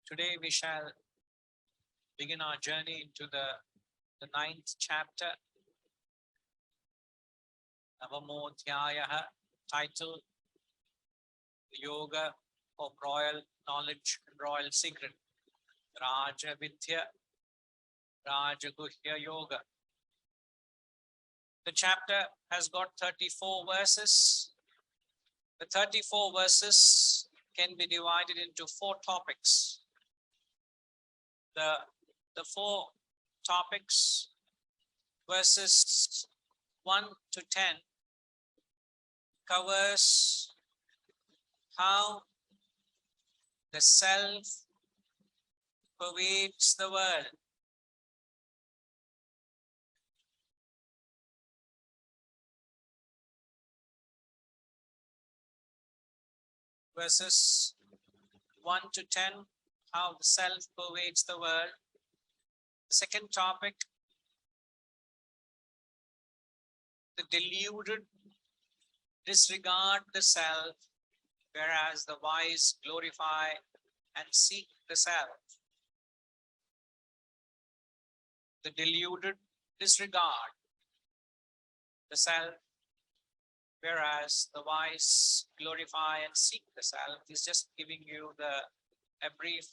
Today we shall begin our journey into the 9th chapter, Navamodhyayaha, titled Yoga of Royal Knowledge and Royal Secret, Raja Vidya, Rajaguhya Yoga. The chapter has got 34 verses. The 34 verses can be divided into 4 topics. The 4 topics, verses 1 to 10, covers how the self pervades the world. Verses 1 to 10, how the self pervades the world. The second topic, the deluded disregard the self, whereas the wise glorify and seek the self. The deluded disregard the self, whereas the wise glorify and seek the self. Is just giving you a brief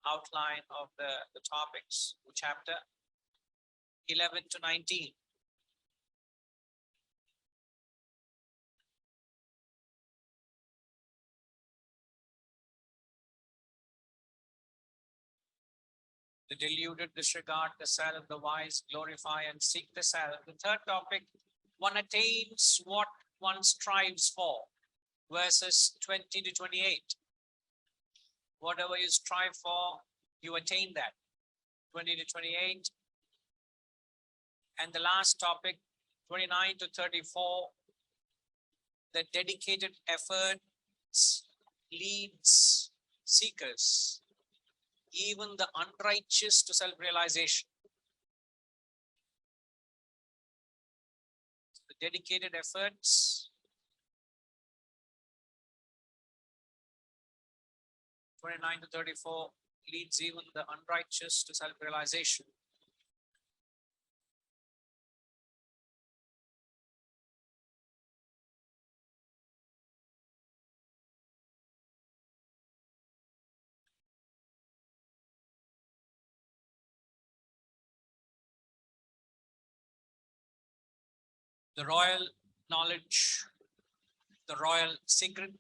outline of the topics, chapter 11 to 19. The deluded disregard the self, the wise glorify and seek the self. The third topic, one attains what one strives for, verses 20 to 28. Whatever you strive for, you attain that, 20 to 28. And the last topic, 29 to 34, the dedicated efforts leads seekers, even the unrighteous, to self-realization. The dedicated efforts, 29 to 34, leads even the unrighteous to self-realization. The royal knowledge, the royal secret.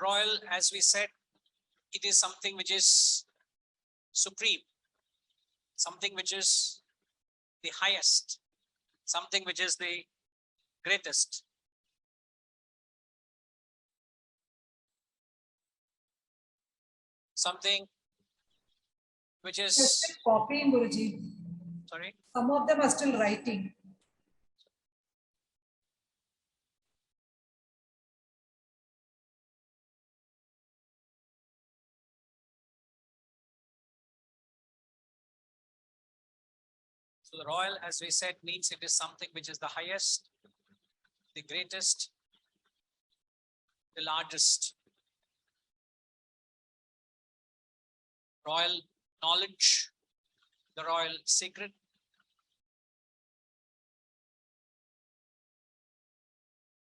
Royal, as we said, it is something which is supreme, something which is the highest, something which is the greatest. Something which is... They're still copying, Guruji. Sorry? Some of them are still writing. So the royal, as we said, means it is something which is the highest, the greatest, the largest. Royal knowledge, the royal secret.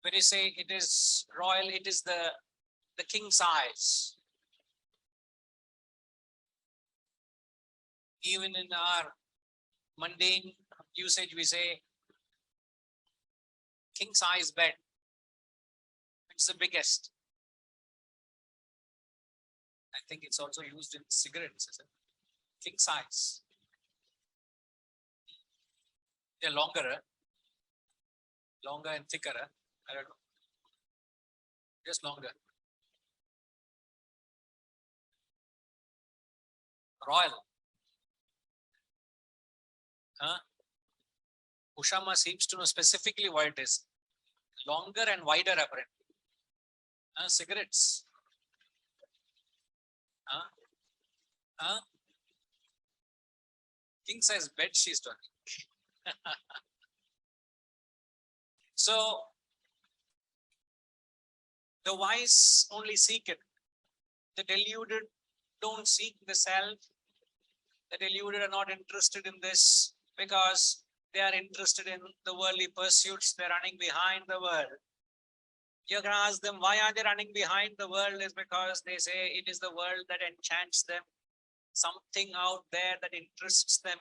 When you say it is royal, it is the king's eyes. Even in our mundane usage, we say king size bed. It's the biggest. I think it's also used in cigarettes, isn't it? King size. They're longer and thicker. I don't know. Just longer. Royal. Ushama seems to know specifically what it is. Longer and wider, apparently. Cigarettes. King size bed she's talking. So The wise only seek it. The deluded don't seek the self. The deluded are not interested in this because they are interested in the worldly pursuits. They're running behind the world. You're going to ask them, why are they running behind the world? Is because they say it is the world that enchants them. Something out there that interests them.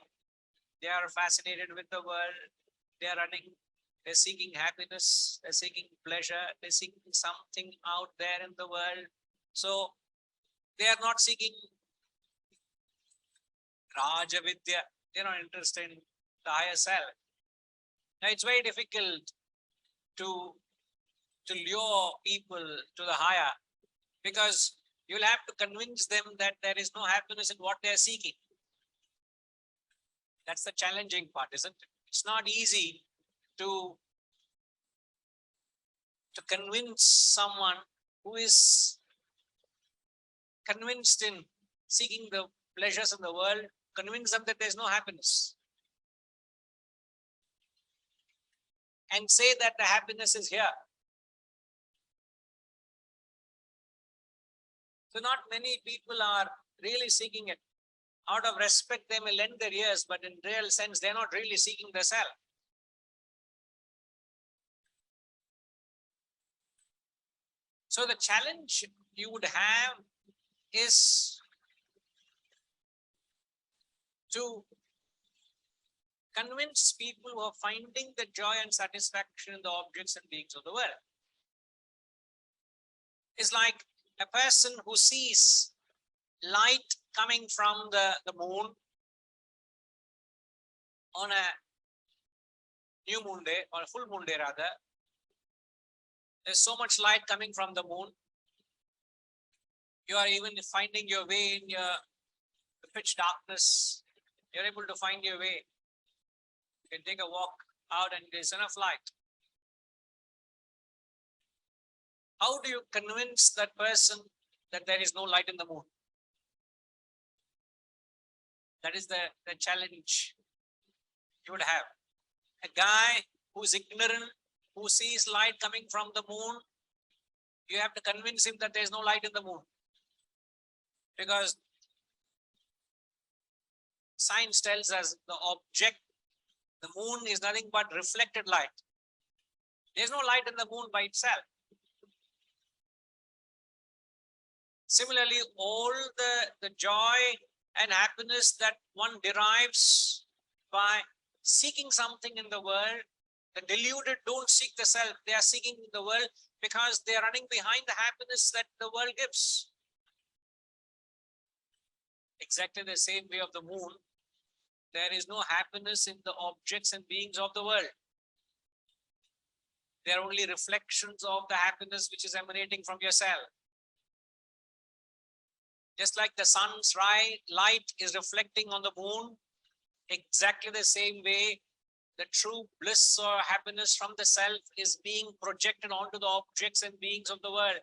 They are fascinated with the world. They are running. They're seeking happiness. They're seeking pleasure. They're seeking something out there in the world. So they are not seeking Raja Vidya. They're not interested in the higher self. Now it's very difficult to lure people to the higher because you'll have to convince them that there is no happiness in what they're seeking. That's the challenging part, isn't it? It's not easy to convince someone who is convinced in seeking the pleasures in the world, convince them that there's no happiness. And say that the happiness is here. So not many people are really seeking it. Out of respect, they may lend their ears, but in real sense, they're not really seeking the self. So the challenge you would have is to convince people who are finding the joy and satisfaction in the objects and beings of the world. It's like a person who sees light coming from the moon on a new moon day or a full moon day rather. There's so much light coming from the moon. You are even finding your way in your pitch darkness. You're able to find your way. You can take a walk out and there's enough light. How do you convince that person that there is no light in the moon? That is the challenge you would have. A guy who's ignorant, who sees light coming from the moon, you have to convince him that there is no light in the moon. Because science tells us the object, the moon is nothing but reflected light. There's no light in the moon by itself. Similarly, all the joy and happiness that one derives by seeking something in the world, the deluded don't seek the self. They are seeking the world because they are running behind the happiness that the world gives. Exactly the same way of the moon, there is no happiness in the objects and beings of the world. They are only reflections of the happiness which is emanating from yourself. Just like the sun's light is reflecting on the moon, exactly the same way, the true bliss or happiness from the self is being projected onto the objects and beings of the world.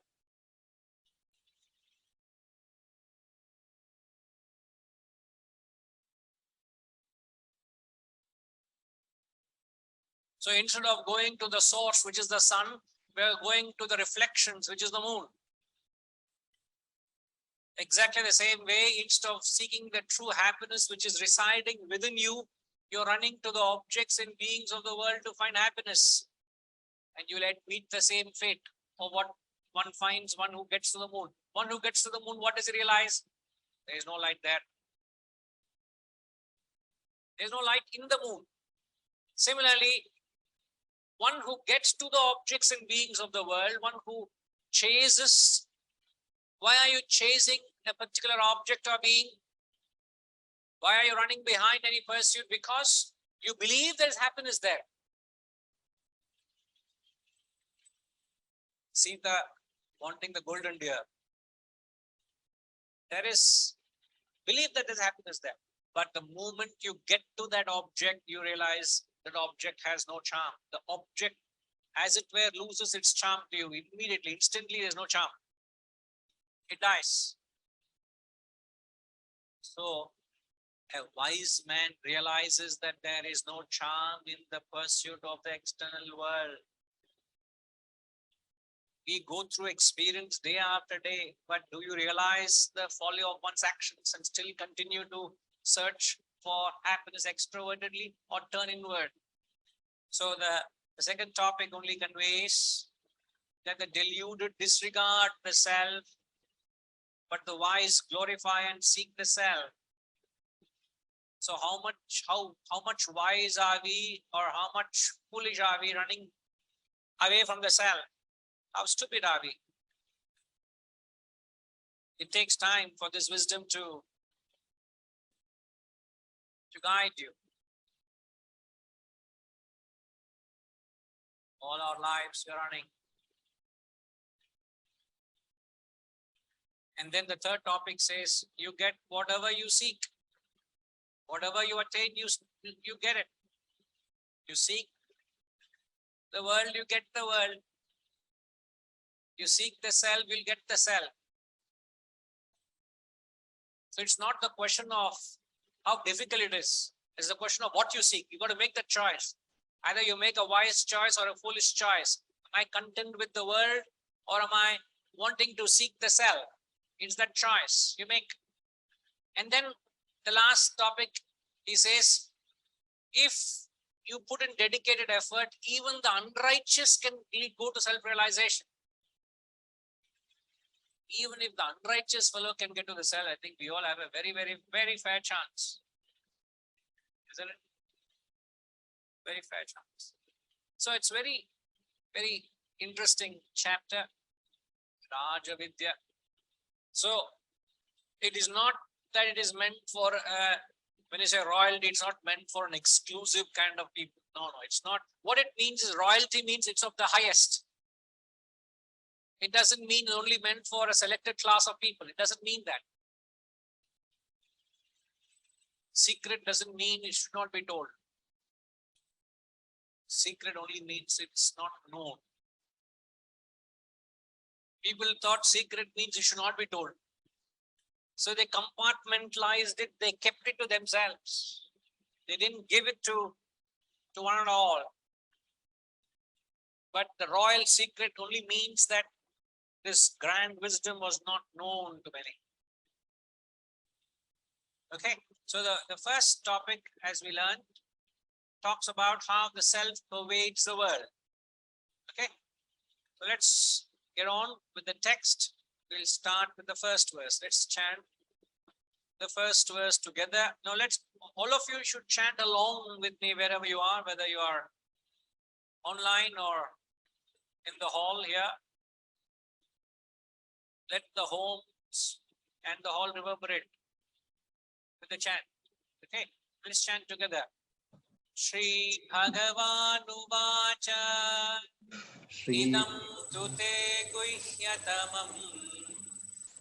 So instead of going to the source, which is the sun, we are going to the reflections, which is the moon. Exactly the same way, instead of seeking the true happiness which is residing within you, you're running to the objects and beings of the world to find happiness. And you'll meet the same fate of what one finds one who gets to the moon. One who gets to the moon, what does he realize? There is no light there. There is no light in the moon. Similarly, one who gets to the objects and beings of the world, one who chases. Why are you chasing a particular object or being? Why are you running behind any pursuit? Because you believe there is happiness there. Sita wanting the golden deer. There is belief that there is happiness there. But the moment you get to that object, you realize that object has no charm. The object, as it were, loses its charm to you immediately, instantly. There's no charm. It dies. So a wise man realizes that there is no charm in the pursuit of the external world. We go through experience day after day, but do you realize the folly of one's actions and still continue to search for happiness extrovertedly or turn inward? So the second topic only conveys that the deluded disregard the self, but the wise glorify and seek the self. So how much wise are we, or how much foolish are we running away from the self? How stupid are we? It takes time for this wisdom to guide you. All our lives we're running. And then the third topic says, you get whatever you seek. Whatever you attain, you get it. You seek the world, you get the world. You seek the self, you'll get the self. So it's not the question of how difficult it is. It's the question of what you seek. You got to make the choice. Either you make a wise choice or a foolish choice. Am I content with the world, or am I wanting to seek the self? It's that choice you make. And then the last topic, he says, if you put in dedicated effort, even the unrighteous can go to self-realization. Even if the unrighteous fellow can get to the self, I think we all have a very, very, very fair chance. Isn't it? Very fair chance. So it's very, very interesting chapter, Raja Vidya. So it is not that it is meant for, when you say royalty, it's not meant for an exclusive kind of people. No, it's not. What it means is royalty means it's of the highest. It doesn't mean only meant for a selected class of people. It doesn't mean that. Secret doesn't mean it should not be told. Secret only means it's not known. People thought secret means it should not be told. So they compartmentalized it. They kept it to themselves. They didn't give it to one and all. But the royal secret only means that this grand wisdom was not known to many. Okay, so the first topic, as we learned, talks about how the self pervades the world. Okay, so let's get on with the text. We'll start with the first verse. Let's chant the first verse together. Now all of you should chant along with me wherever you are, whether you are online or in the hall here. Let the homes and the hall reverberate with the chant. Okay, let's chant together. Shri Bhagavanu Vacha Idam Tute Guhyatamam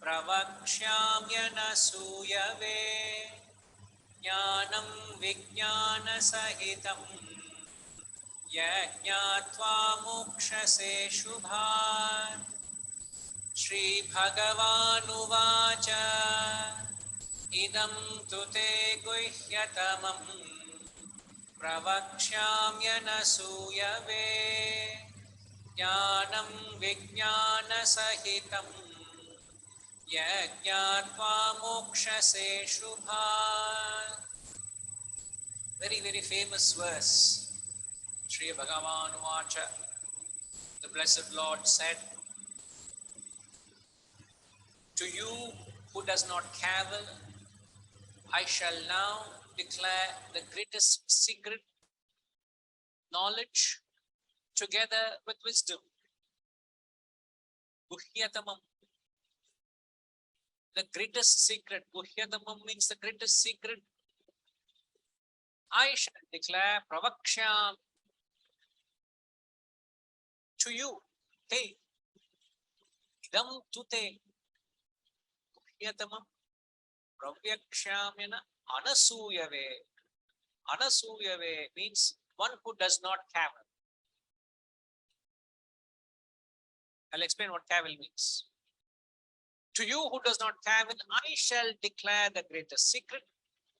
Pravakshyamyana Suyave Jnanam Vijnana Sahitam Yajnatva Mokshase Shubhat Shri Bhagavanu Vacha Idam Tute Guhyatamam Pravakshyamyana Suyave Jnanam Vijnana Sahitam Yajnatva Mokshase Shubhat. Very, very famous verse. Shri Bhagavan Vacha, the Blessed Lord said, to you who does not cavil, I shall now declare the greatest secret, knowledge, together with wisdom. Guhyatamam. The greatest secret. Guhyatamam means the greatest secret. I shall declare Pravaksham to you. Hey, idam tute Guhyatamam Pravyakshamyana Anasuyave. Anasuyave means one who does not cavil. I'll explain what cavil means. To you who does not cavil, I shall declare the greatest secret.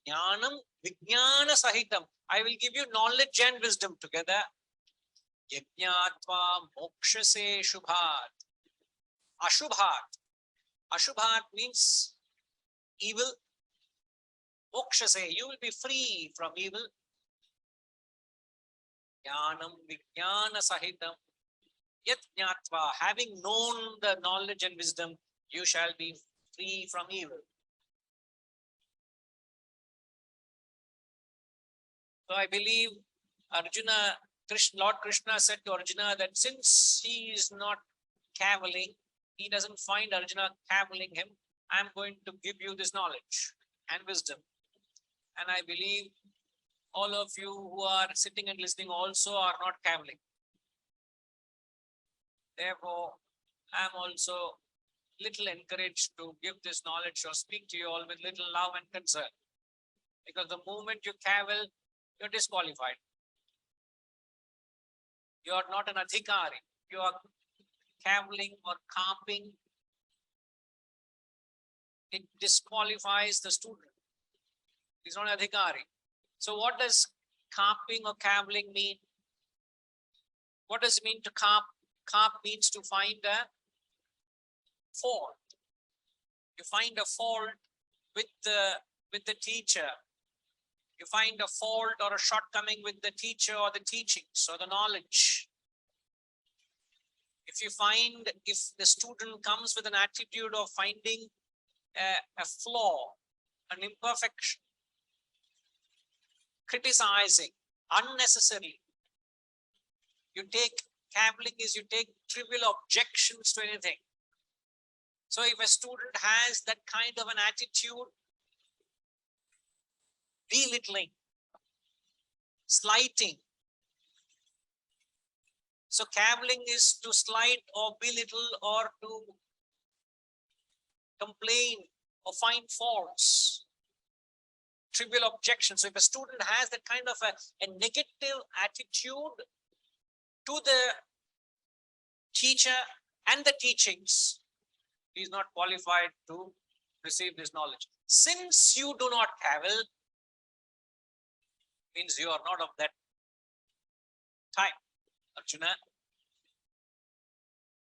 Jnanam Vijnana Sahitam. I will give you knowledge and wisdom together. Yajnatva Mokshase Shubhat. Ashubhat. Ashubhat means evil. Moksha say you will be free from evil. Jnanam vijnana sahitam. Yat jnatva. Having known the knowledge and wisdom, you shall be free from evil. So I believe Arjuna, Lord Krishna said to Arjuna that since he is not cavilling, he doesn't find Arjuna cavilling him, I'm going to give you this knowledge and wisdom. And I believe all of you who are sitting and listening also are not cavilling. Therefore, I am also little encouraged to give this knowledge or speak to you all with little love and concern. Because the moment you cavil, you're disqualified. You are not an adhikari. You are cavilling or carping. It disqualifies the student. He's not an adhikari. So what does carping or cavilling mean? What does it mean to carp? Carp means to find a fault. You find a fault with the teacher. You find a fault or a shortcoming with the teacher or the teachings or the knowledge. If the student comes with an attitude of finding a flaw, an imperfection, criticizing unnecessarily, cavilling is you take trivial objections to anything. So if a student has that kind of an attitude, belittling, slighting. So cavilling is to slight or belittle or to complain or find faults, trivial objections. So if a student has that kind of a negative attitude to the teacher and the teachings, he is not qualified to receive this knowledge. Since you do not cavil, means you are not of that type. Arjuna,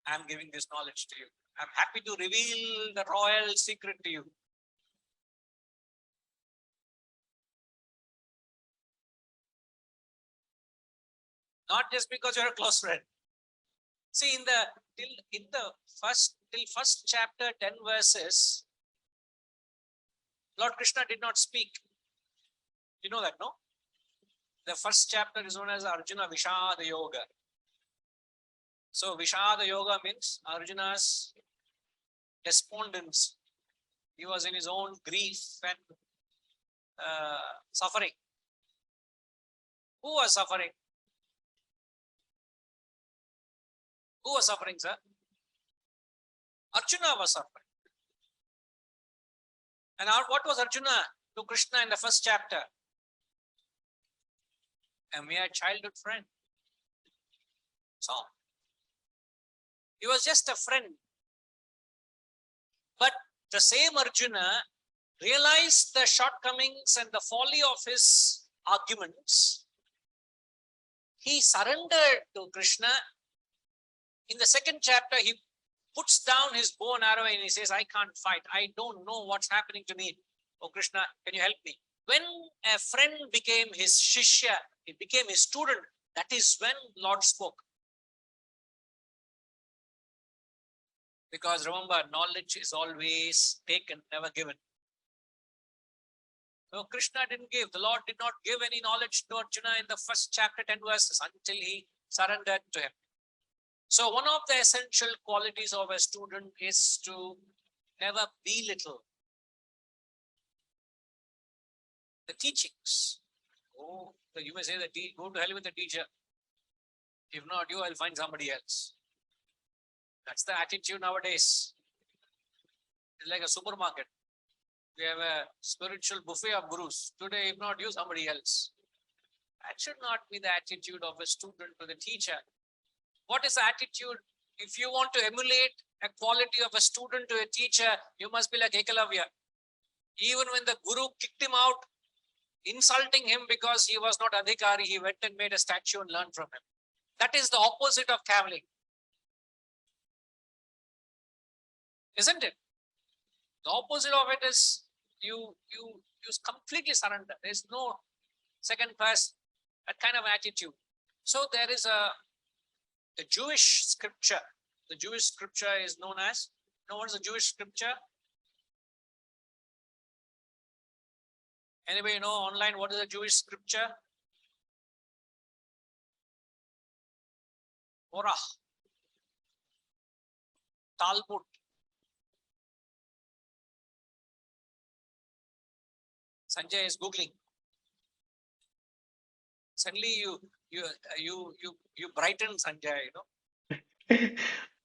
I am giving this knowledge to you. I am happy to reveal the royal secret to you. Not just because you're a close friend. See, till first chapter, 10 verses, Lord Krishna did not speak. You know that, no? The first chapter is known as Arjuna Vishada Yoga. So Vishada Yoga means Arjuna's despondence. He was in his own grief and suffering. Who was suffering? Who was suffering, sir? Arjuna was suffering. And what was Arjuna to Krishna in the first chapter? A mere childhood friend. So, he was just a friend. But the same Arjuna realized the shortcomings and the folly of his arguments. He surrendered to Krishna. In the second chapter, he puts down his bow and arrow and he says, I can't fight. I don't know what's happening to me. Oh, Krishna, can you help me? When a friend became his shishya, he became his student, that is when Lord spoke. Because remember, knowledge is always taken, never given. So Krishna didn't give. The Lord did not give any knowledge to Arjuna in the first chapter, 10 verses, until he surrendered to him. So one of the essential qualities of a student is to never belittle the teachings. Oh, you may say that go to hell with the teacher. If not you, I'll find somebody else. That's the attitude nowadays. It's like a supermarket. We have a spiritual buffet of gurus. Today, if not you, somebody else. That should not be the attitude of a student to the teacher. What is the attitude? If you want to emulate a quality of a student to a teacher, you must be like Ekalavya. Even when the guru kicked him out, insulting him because he was not adhikari, he went and made a statue and learned from him. That is the opposite of cavilling. isn't it? The opposite of it is you completely surrender. There's no second person, that kind of attitude. So there is the Jewish scripture. The Jewish scripture is known as, what is the Jewish scripture? Anybody know online what is the Jewish scripture? Torah, Talmud. Sanjay is Googling. Suddenly you brighten, Sanjay,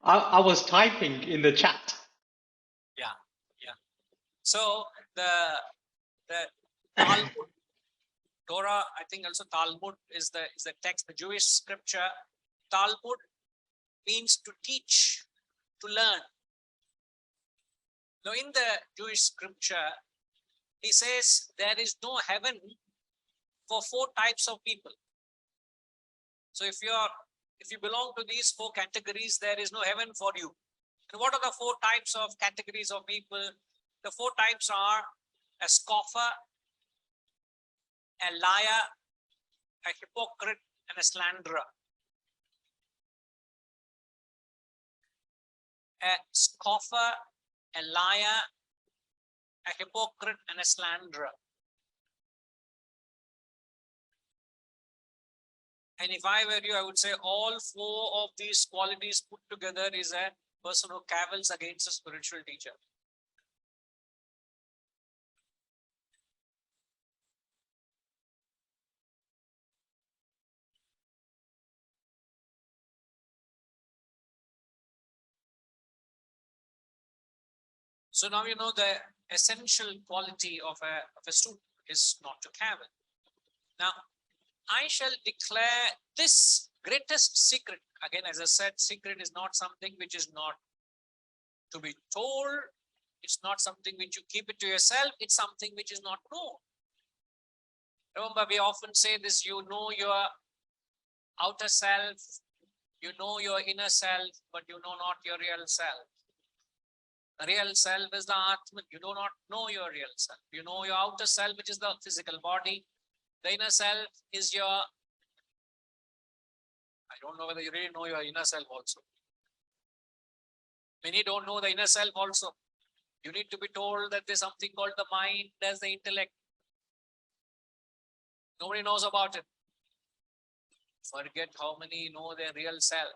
I was typing in the chat. Yeah. So the Talmud, Torah, I think also Talmud is the text, the Jewish scripture. Talmud means to teach, to learn. Now in the Jewish scripture, he says there is no heaven for 4 types of people. So if you belong to these 4 categories, there is no heaven for you. And what are the 4 types of categories of people? The 4 types are a scoffer, a liar, a hypocrite, and a slanderer. A scoffer, a liar, a hypocrite, and a slanderer. And if I were you, I would say all 4 of these qualities put together is a person who cavils against a spiritual teacher. So now you know the essential quality of a student is not to cavil. Now, I shall declare this greatest secret. Again, as I said, secret is not something which is not to be told. It's not something which you keep it to yourself. It's something which is not known. Remember, we often say this, you know your outer self, you know your inner self, but you know not your real self. The real self is the Atman. You do not know your real self. You know your outer self, which is the physical body. The inner self is your, I don't know whether you really know your inner self also. Many don't know the inner self also. You need to be told that there's something called the mind, there's the intellect. Nobody knows about it. Forget how many know their real self.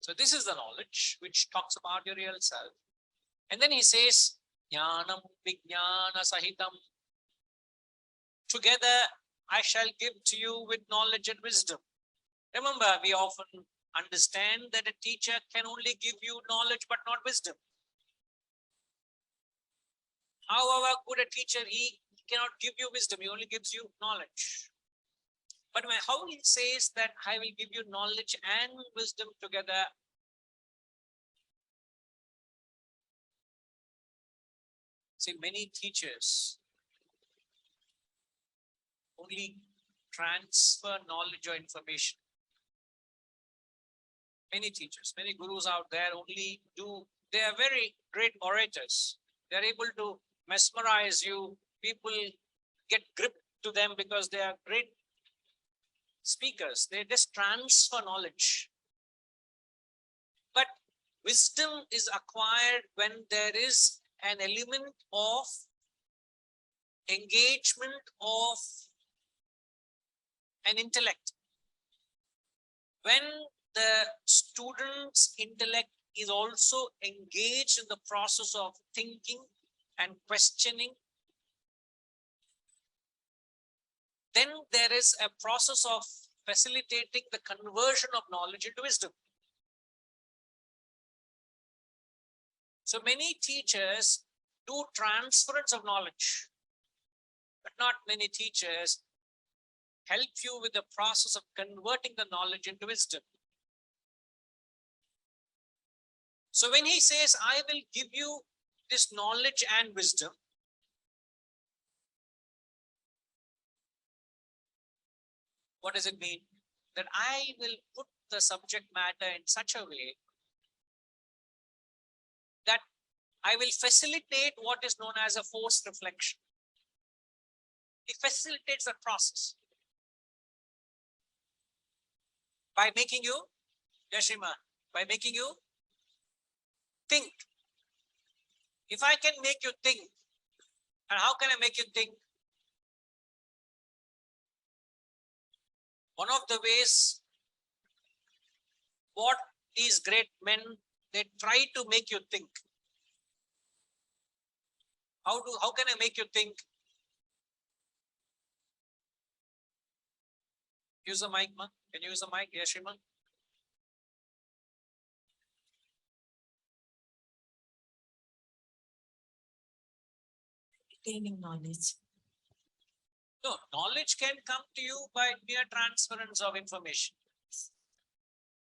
So this is the knowledge which talks about your real self. And then he says, Jnanam Vijnana Sahitam. Together I shall give to you with knowledge and wisdom. Remember, we often understand that a teacher can only give you knowledge but not wisdom. However good a teacher, he cannot give you wisdom, he only gives you knowledge. But how he says that I will give you knowledge and wisdom together, see, many teachers only transfer knowledge or information. Many teachers, many gurus out there only they are very great orators. They are able to mesmerize you. People get gripped to them because they are great speakers. They just transfer knowledge. But wisdom is acquired when there is an element of engagement of an intellect. When the student's intellect is also engaged in the process of thinking and questioning, then there is a process of facilitating the conversion of knowledge into wisdom. So many teachers do transference of knowledge, but not many teachers help you with the process of converting the knowledge into wisdom. So when he says, I will give you this knowledge and wisdom, what does it mean? That I will put the subject matter in such a way that I will facilitate what is known as a forced reflection. It facilitates the process by making you, Yashima, by making you think. If I can make you think, and how can I make you think? One of the ways what these great men, they try to make you think. How can I make you think? Use the mic, ma. Can you use the mic, Yashima? Gaining knowledge. No, knowledge can come to you by mere transference of information.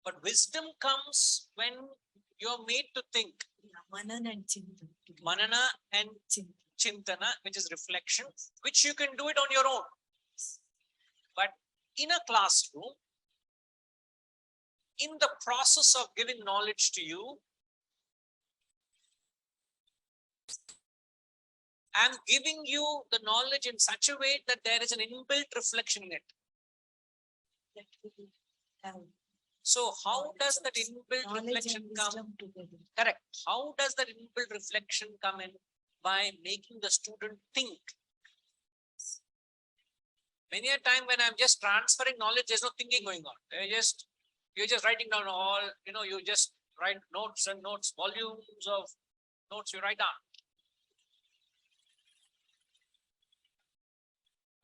But wisdom comes when you're made to think. Manana and Chintan. Manana and Chintana, which is reflection, which you can do it on your own. But in a classroom, in the process of giving knowledge to you, I'm giving you the knowledge in such a way that there is an inbuilt reflection in it. So how does that inbuilt reflection come? Correct. How does that inbuilt reflection come in? By making the student think. Many a time when I'm just transferring knowledge, there's no thinking going on. You're just writing down all, you just write notes and notes, volumes of notes you write down.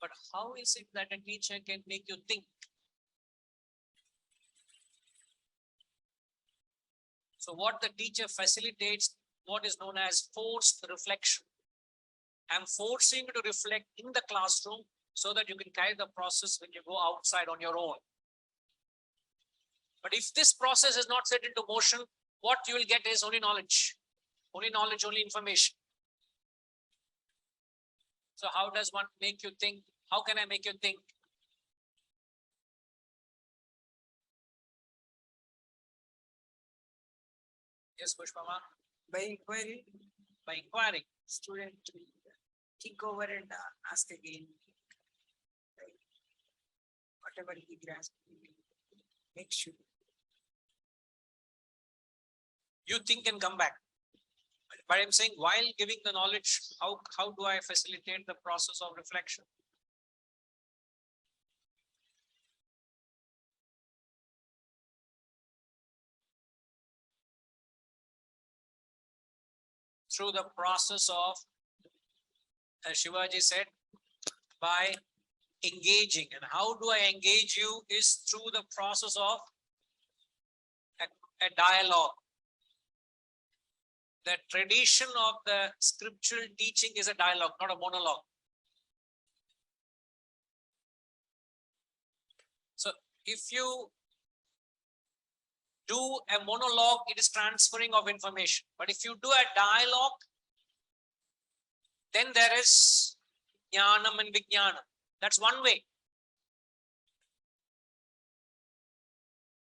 But how is it that a teacher can make you think? So what the teacher facilitates, what is known as forced reflection. I'm forcing you to reflect in the classroom so that you can carry the process when you go outside on your own. But if this process is not set into motion, what you will get is only knowledge, only information. So how does one make you think? How can I make you think? Yes, Pushpama. By inquiry, By inquiring. student to think over and ask again. Right. Whatever he grasps, make sure. You think and come back. But I'm saying while giving the knowledge, how do I facilitate the process of reflection? Through the process of, as Shivaji said, by engaging. And how do I engage you is through the process of a dialogue. The tradition of the scriptural teaching is a dialogue, not a monologue. So if you do a monologue, it is transferring of information. But if you do a dialogue, then there is jnanam and vijnanam. That's one way.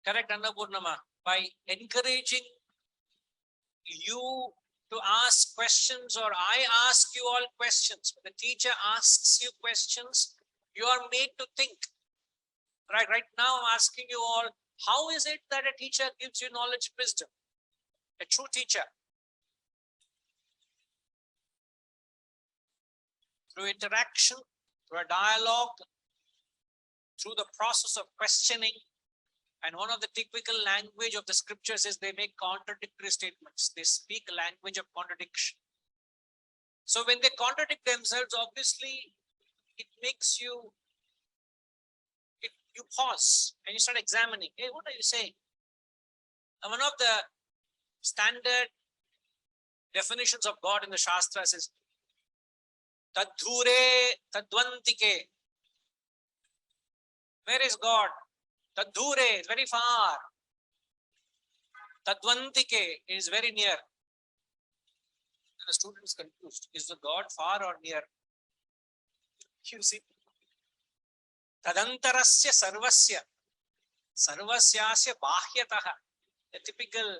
Correct, Annapurnama? By encouraging you to ask questions, or I ask you all questions. When the teacher asks you questions, you are made to think. Right now I'm asking you all, how is it that a teacher gives you knowledge, wisdom? A true teacher. Through interaction, through a dialogue, through the process of questioning. And one of the typical language of the scriptures is they make contradictory statements. They speak a language of contradiction. So when they contradict themselves, obviously it makes you, you pause and you start examining. Hey, what are you saying? And one of the standard definitions of God in the Shastras is Tadhure Tadvantike. Where is God? Tadhure is very far. Tadvantike is very near. And the student is confused. Is the God far or near? You see. Tadantarasya sarvasya. Sarvasyasya bahyataha. A typical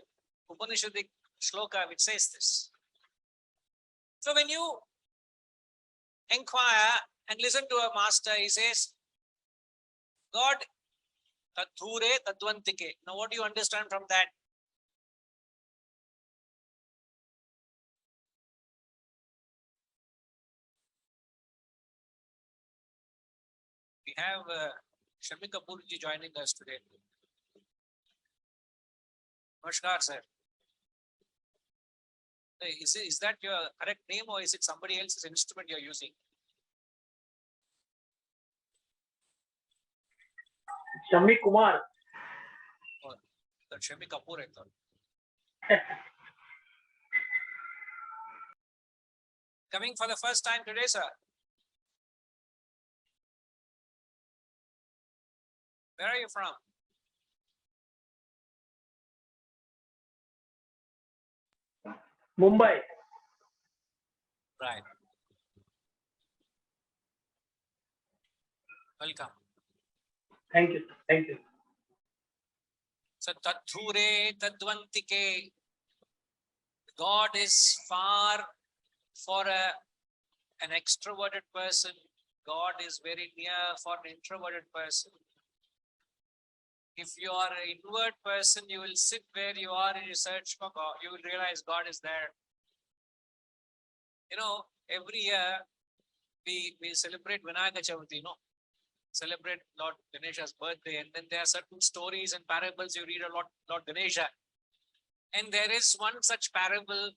Upanishadic shloka which says this. So when you inquire and listen to a master, he says, God, tadhure tadvantike. Now what do you understand from that? We have Shami Kapoorji joining us today. Namaskar, sir. Is that your correct name or is it somebody else's instrument you're using? Shami Kumar. Oh, that's Shami Kapoor, I thought. Coming for the first time today, sir. Where are you from? Mumbai. Right. Welcome. Thank you. Thank you. So tadhure tadvantike. God is far for an extroverted person. God is very near for an introverted person. If you are an introvert person, you will sit where you are and you search for God. You will realize God is there. You know, every year we celebrate Vinayaka Chavati, celebrate Lord Ganesha's birthday, and then there are certain stories and parables you read about Lord Ganesha. And there is one such parable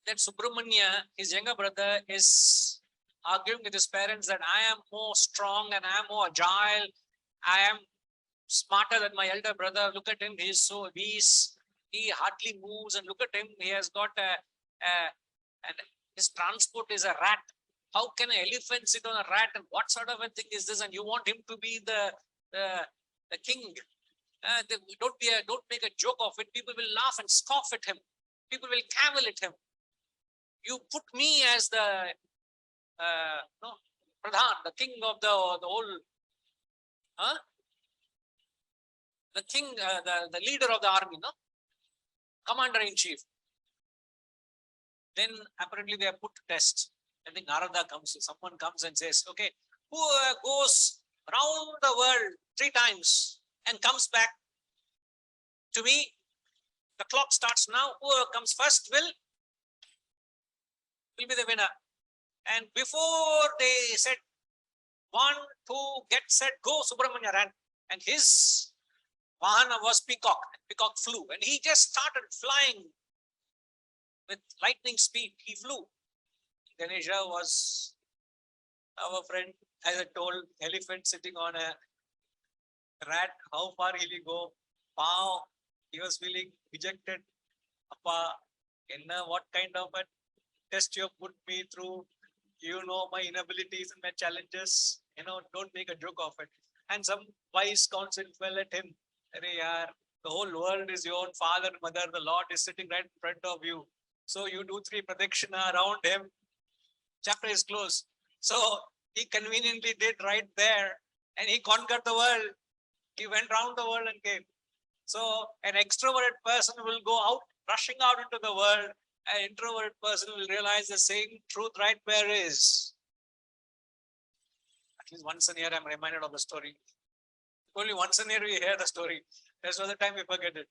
that Subramanya, his younger brother, is arguing with his parents that I am more strong and I am more agile. I am smarter than my elder brother. Look at him, he is so obese. He hardly moves, and look at him, he has got and his transport is a rat. How can an elephant sit on a rat? And what sort of a thing is this? And you want him to be the king? Don't make a joke of it. People will laugh and scoff at him. People will cavil at him. You put me as the Pradhan, the king of the whole, the king, the leader of the army, commander in chief. Then apparently they are put to test. I think Narada comes, someone comes and says, okay, who goes round the world 3 times and comes back to me? The clock starts now. Whoever comes first will be the winner. And before they said 1, 2, get set, go, Subramanya ran. And his Vahana was peacock. Peacock flew. And he just started flying with lightning speed. He flew. Ganesha was our friend, as I told, elephant sitting on a rat. How far will he go? Wow. He was feeling dejected. Appa, what kind of a test you have put me through? You know my inabilities and my challenges. Don't make a joke of it. And some wise counsel fell at him. The whole world is your own father, mother. The Lord is sitting right in front of you. So you do 3 pradakshina around him. Chapter is closed. So he conveniently did right there. And he conquered the world. He went round the world and came. So an extroverted person will go out, rushing out into the world. An introverted person will realize the same truth right where it is. At least once a year, I'm reminded of the story. Only once a year we hear the story. Rest of the time we forget it.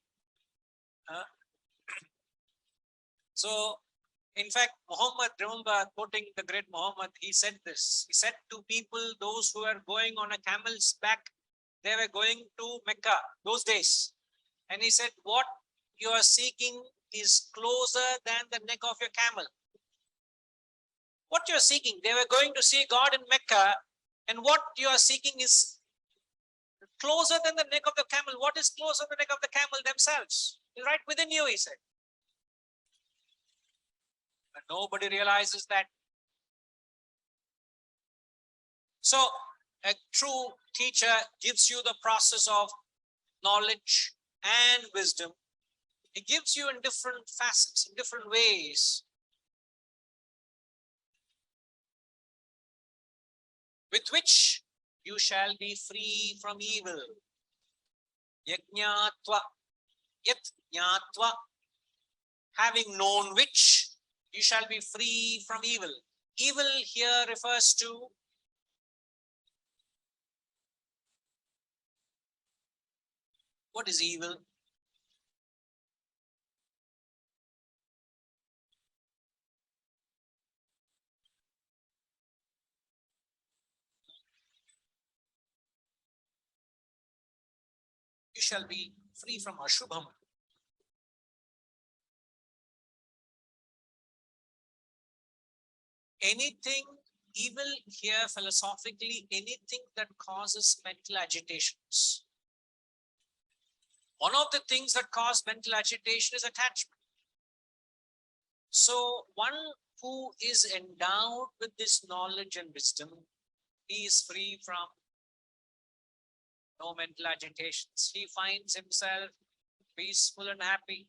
So, in fact, Muhammad, remember quoting the great Muhammad, he said this. He said to people, those who are going on a camel's back, they were going to Mecca those days. And he said, what you are seeking is closer than the neck of your camel. What you are seeking, they were going to see God in Mecca, and what you are seeking is closer than the neck of the camel. What is closer than the neck of the camel? Themselves. It's right within you, he said. But nobody realizes that. So, a true teacher gives you the process of knowledge and wisdom. He gives you in different facets, in different ways, with which you shall be free from evil. Yajñātva, yat jñātva, having known which, You shall be free from evil. Evil here refers to what is evil? You shall be free from Ashubham. Anything evil here philosophically, anything that causes mental agitations. One of the things that cause mental agitation is attachment. So one who is endowed with this knowledge and wisdom, he is free from no mental agitations. He finds himself peaceful and happy.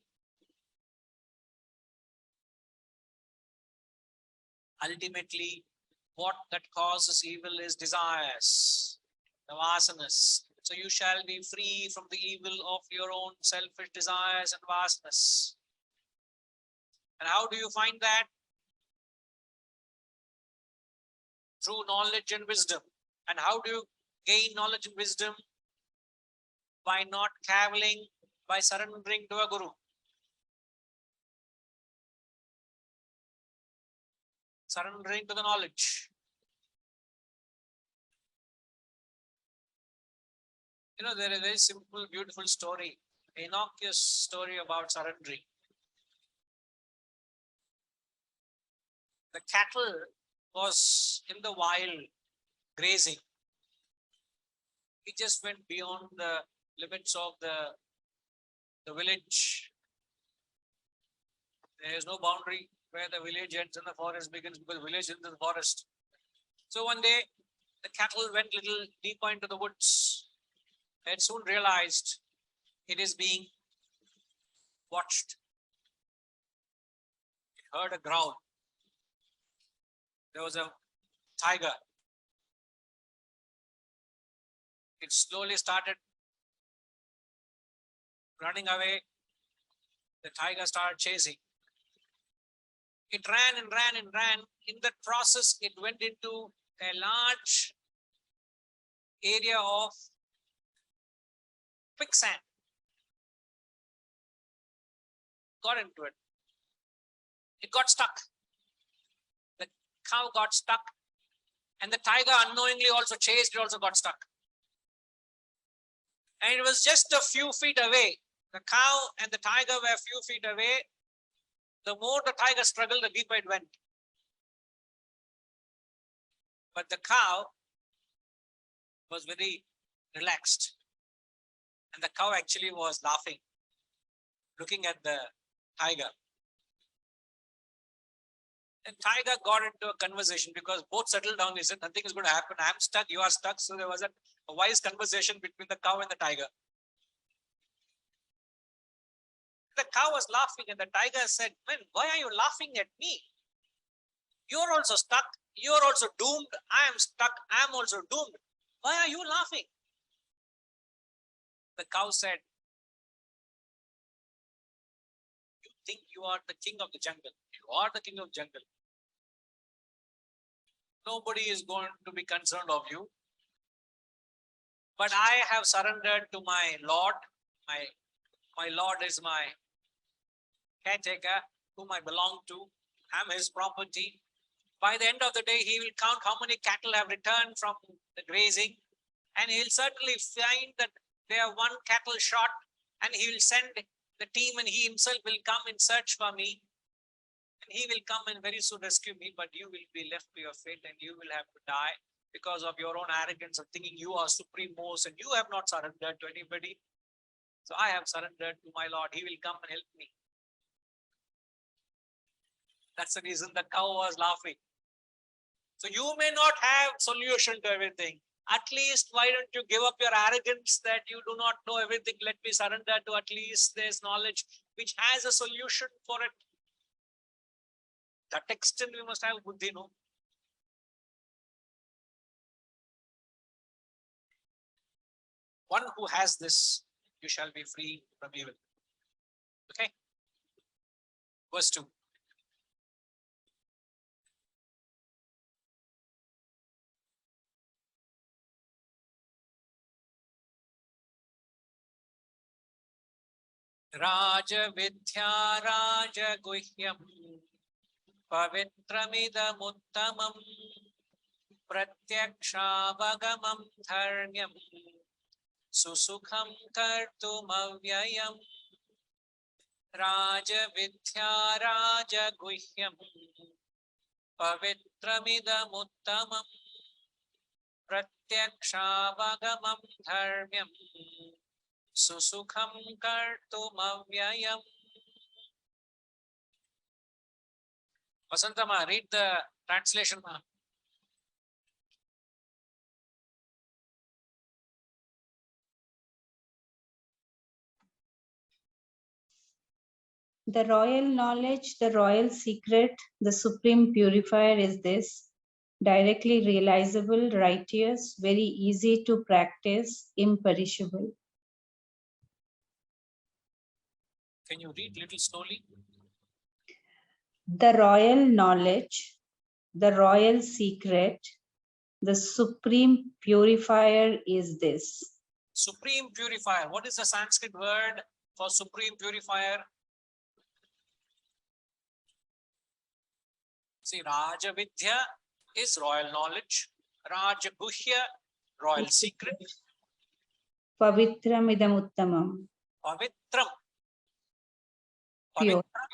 Ultimately, what that causes evil is desires, the vasanas. So you shall be free from the evil of your own selfish desires and vasanas. And how do you find that? Through knowledge and wisdom. And how do you gain knowledge and wisdom? By not caviling, by surrendering to a guru. Surrendering to the knowledge. You know, there is a very simple, beautiful story, innocuous story about surrendering. The cattle was in the wild grazing. He just went beyond the limits of the village. There is no boundary where the village ends and the forest begins, because the village ends in the forest. So one day, the cattle went little deeper into the woods and soon realized it is being watched. It heard a growl. There was a tiger. It slowly started running away. The tiger started chasing. It ran and ran and ran. In that process, it went into a large area of quicksand. Got into it. It got stuck. The cow got stuck. And the tiger unknowingly also chased, it also got stuck. And it was just a few feet away. The cow and the tiger were a few feet away. The more the tiger struggled, the deeper it went. But the cow was very relaxed. And the cow actually was laughing, looking at the tiger. And tiger got into a conversation because both settled down. He said, nothing is going to happen. I'm stuck, you are stuck. So there was a wise conversation between the cow and the tiger. The cow was laughing and the tiger said, man, why are you laughing at me? You're also stuck. You're also doomed. I am stuck. I'm also doomed. Why are you laughing? The cow said, you think you are the king of the jungle. You are the king of the jungle. Nobody is going to be concerned of you. But I have surrendered to my Lord. My Lord is my caretaker, whom I belong to. I'm his property. By the end of the day, he will count how many cattle have returned from the grazing. And he'll certainly find that there are one cattle short, and he will send the team and he himself will come in search for me. And he will come and very soon rescue me, but you will be left to your fate and you will have to die because of your own arrogance of thinking you are supreme most and you have not surrendered to anybody. So I have surrendered to my Lord. He will come and help me. That's the reason the cow was laughing. So you may not have solution to everything. At least why don't you give up your arrogance that you do not know everything? Let me surrender to at least this knowledge which has a solution for it. That extent we must have buddhi, no? One who has this, you shall be free from evil. Okay? Verse 2. Raja Vidya Raja Guhyam Pavitramidamuttamam Pratyakshaavagamam Dharmyam Susukham Kartumavyayam Raja Vidya Raja Guhyam Pavitramidamuttamam Pratyakshaavagamam Dharmyam Susukham Kartumavyayam. Vasantama, read the translation. The royal knowledge, the royal secret, the supreme purifier is this: directly realizable, righteous, very easy to practice, imperishable. Can you read little slowly? The royal knowledge, the royal secret, the supreme purifier is this. Supreme purifier. What is the Sanskrit word for supreme purifier? See, Raja Vidya is royal knowledge. Raja Guhya, royal secret. Pavitram idam uttamam. Pavitram. Pure. Pavitram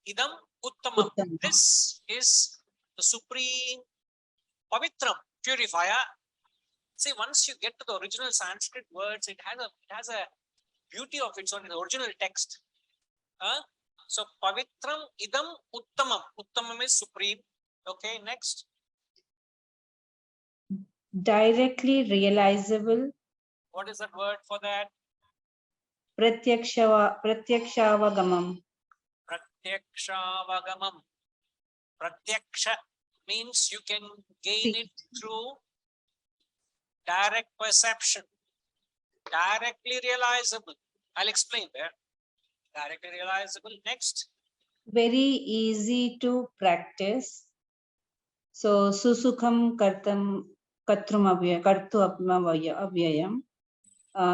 idam uttamam. Uttamam. This is the supreme Pavitram purifier. See, once you get to the original Sanskrit words, it has a beauty of its own in the original text. So Pavitram idam uttamam. Uttamam is supreme. Okay, next. Directly realizable. What is that word for that? Pratyakshaavagamam. Pratyakshaavagamam. Pratyaksha means you can gain it through direct perception. Directly realizable. I'll explain there. Directly realizable. Next. Very easy to practice. So susukham kartum avyayam,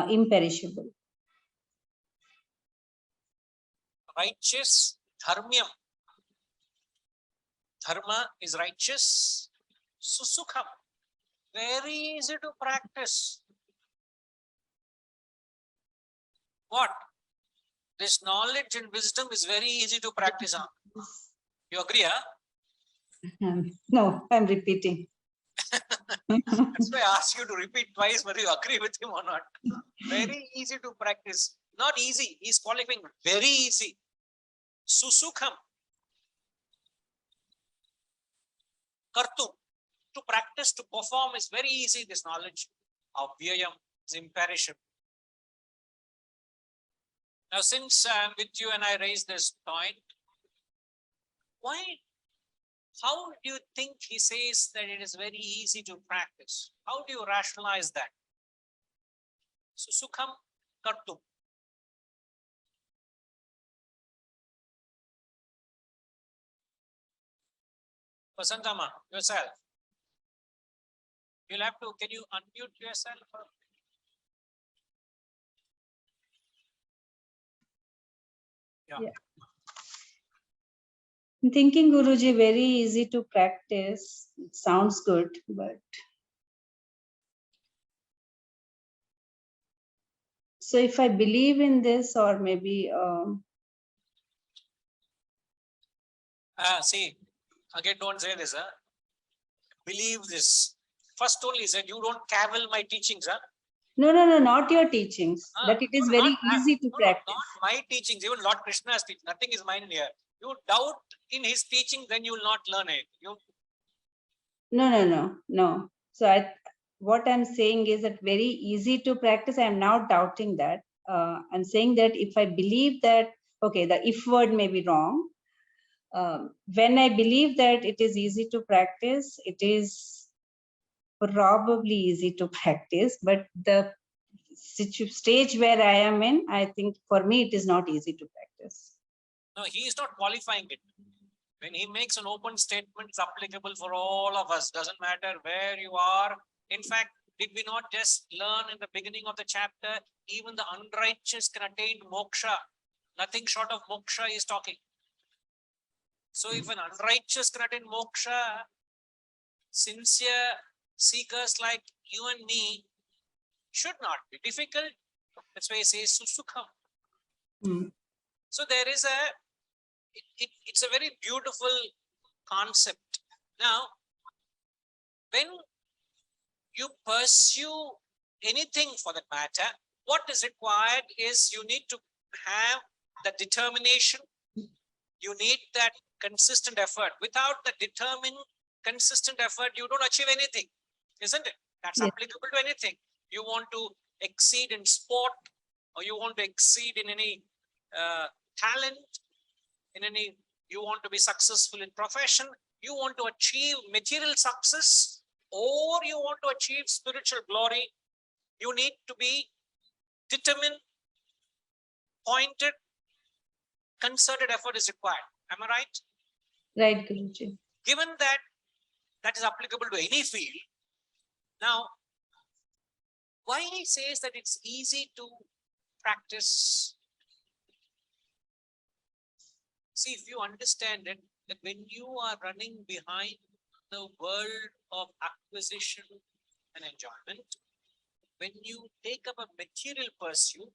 imperishable. Righteous, dharmyam. Dharma is righteous. Susukham, very easy to practice. What? This knowledge and wisdom is very easy to practice. You agree, huh? No, I'm repeating. That's why I asked you to repeat twice whether you agree with him or not. Very easy to practice. Not easy. He's qualifying very easy. Susukham. Kartu. To practice, to perform is very easy, this knowledge. Avyayam is imperishable. Now, since I'm with you and I raised this point, how do you think he says that it is very easy to practice? How do you rationalize that? Susukham kartum. Vasantama, yourself. You'll have to, can you unmute yourself? Yeah. I'm thinking, Guruji, very easy to practice. It sounds good, but so if I believe in this, or maybe See, again, don't say this, huh? Believe this. First only said, you don't cavil my teachings, huh? no, not your teachings. That it is very easy to practice. Not my teachings, even Lord Krishna's teaching. Nothing is mine here. You doubt in his teaching, then you will not learn it. No. So what I'm saying is that very easy to practice. I'm now doubting that. I'm saying that if I believe that, okay, the if word may be wrong. When I believe that it is easy to practice, it is probably easy to practice, but the stage where I am in, I think for me, it is not easy to practice. No, he is not qualifying it. When he makes an open statement, it's applicable for all of us. Doesn't matter where you are. In fact, did we not just learn in the beginning of the chapter, even the unrighteous can attain moksha? Nothing short of moksha is talking. So if an unrighteous cannot attain moksha, sincere seekers like you and me should not be difficult. That's why he says susukham. Hmm. So there is it's a very beautiful concept. Now, when you pursue anything for that matter, what is required is you need to have the determination. You need that consistent effort. Without the determined, consistent effort, you don't achieve anything, isn't it? That's Yes. applicable to anything. You want to exceed in sport, or you want to exceed in any talent, you want to be successful in profession, you want to achieve material success, or you want to achieve spiritual glory, you need to be determined, pointed, concerted effort is required. Am I right? Right, Guruji. Given that that is applicable to any field, now, why he says that it's easy to practice? See, if you understand it, that when you are running behind the world of acquisition and enjoyment, when you take up a material pursuit,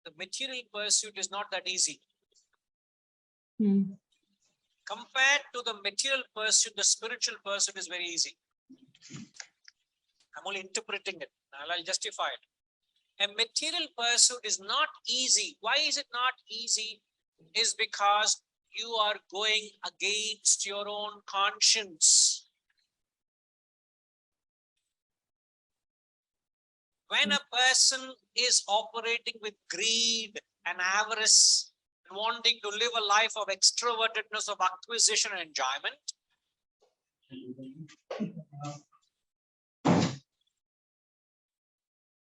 the material pursuit is not that easy. Hmm. Compared to the material pursuit, the spiritual pursuit is very easy. I'm only interpreting it. I'll justify it. A material pursuit is not easy. Why is it not easy? Is because you are going against your own conscience. When a person is operating with greed and avarice, wanting to live a life of extrovertedness, of acquisition and enjoyment,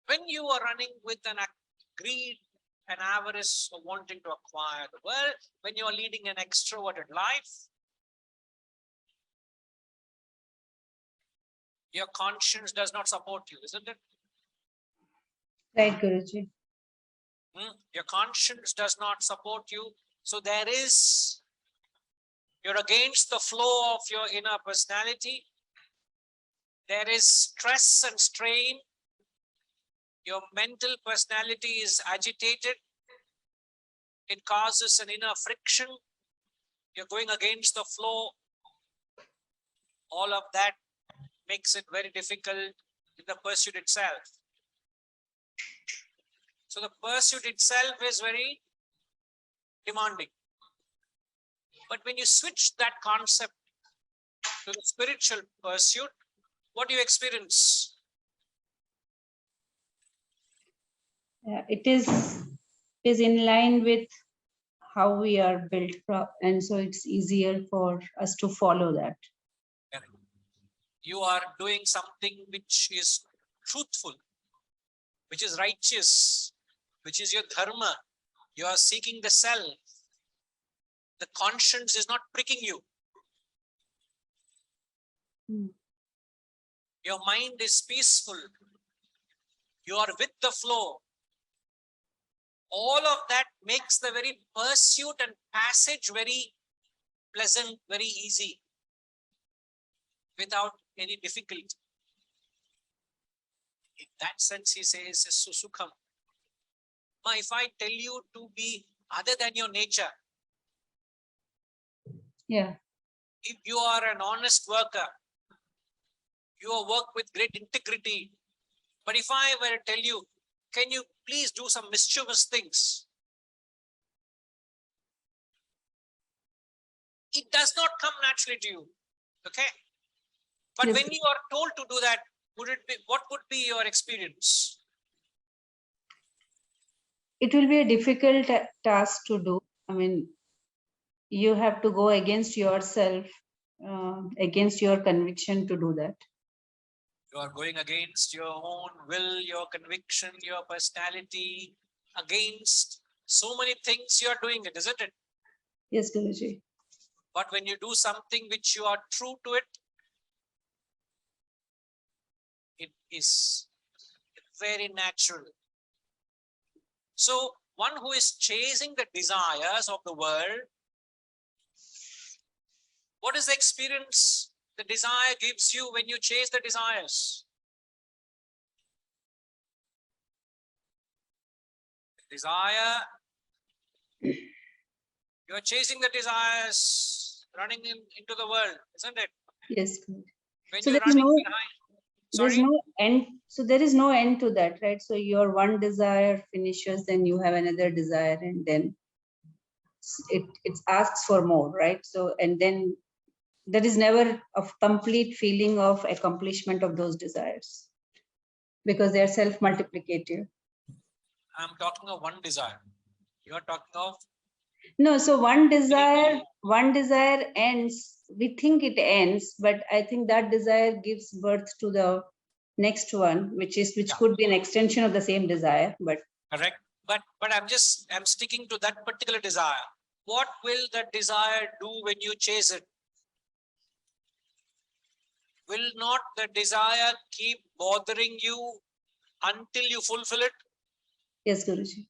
when you are running with an greed and avarice of wanting to acquire the world, when you are leading an extroverted life, your conscience does not support you, isn't it? Right, Guruji. Your conscience does not support you. So you're against the flow of your inner personality. There is stress and strain. Your mental personality is agitated. It causes an inner friction. You're going against the flow. All of that makes it very difficult in the pursuit itself. So the pursuit itself is very demanding. But when you switch that concept to the spiritual pursuit, what do you experience? It is in line with how we are built from, and so it's easier for us to follow that. You are doing something which is truthful, which is righteous, which is your dharma. You are seeking the self. The conscience is not pricking you. Your mind is peaceful. You are with the flow. All of that makes the very pursuit and passage very pleasant, very easy, without any difficulty. In that sense, he says, Susukham. If I tell you to be other than your nature, Yeah. if you are an honest worker, you work with great integrity. But if I were to tell you, can you please do some mischievous things? It does not come naturally to you. Okay? But Yes. when you are told to do that, what would be your experience? It will be a difficult task to do. I mean, you have to go against yourself, against your conviction to do that. You are going against your own will, your conviction, your personality, against so many things you are doing it, isn't it? Yes, Guruji. But when you do something which you are true to it, it is very natural. So one who is chasing the desires of the world, what is the experience the desire gives you when you chase the desires? Desire, you are chasing the desires, running into the world, isn't it? Yes. When So you're there is running no, behind, there's sorry, no end. So there is no end to that, right? So your one desire finishes, then you have another desire, and then it asks for more, right? So, and then there is never a complete feeling of accomplishment of those desires because they are self-multiplicative. I'm talking of one desire. You are talking of No, so one desire ends. We think it ends, but I think that desire gives birth to the next one, which Yeah. could be an extension of the same desire. But correct. But I'm sticking to that particular desire. What will that desire do when you chase it? Will not the desire keep bothering you until you fulfill it? yes, Guruji.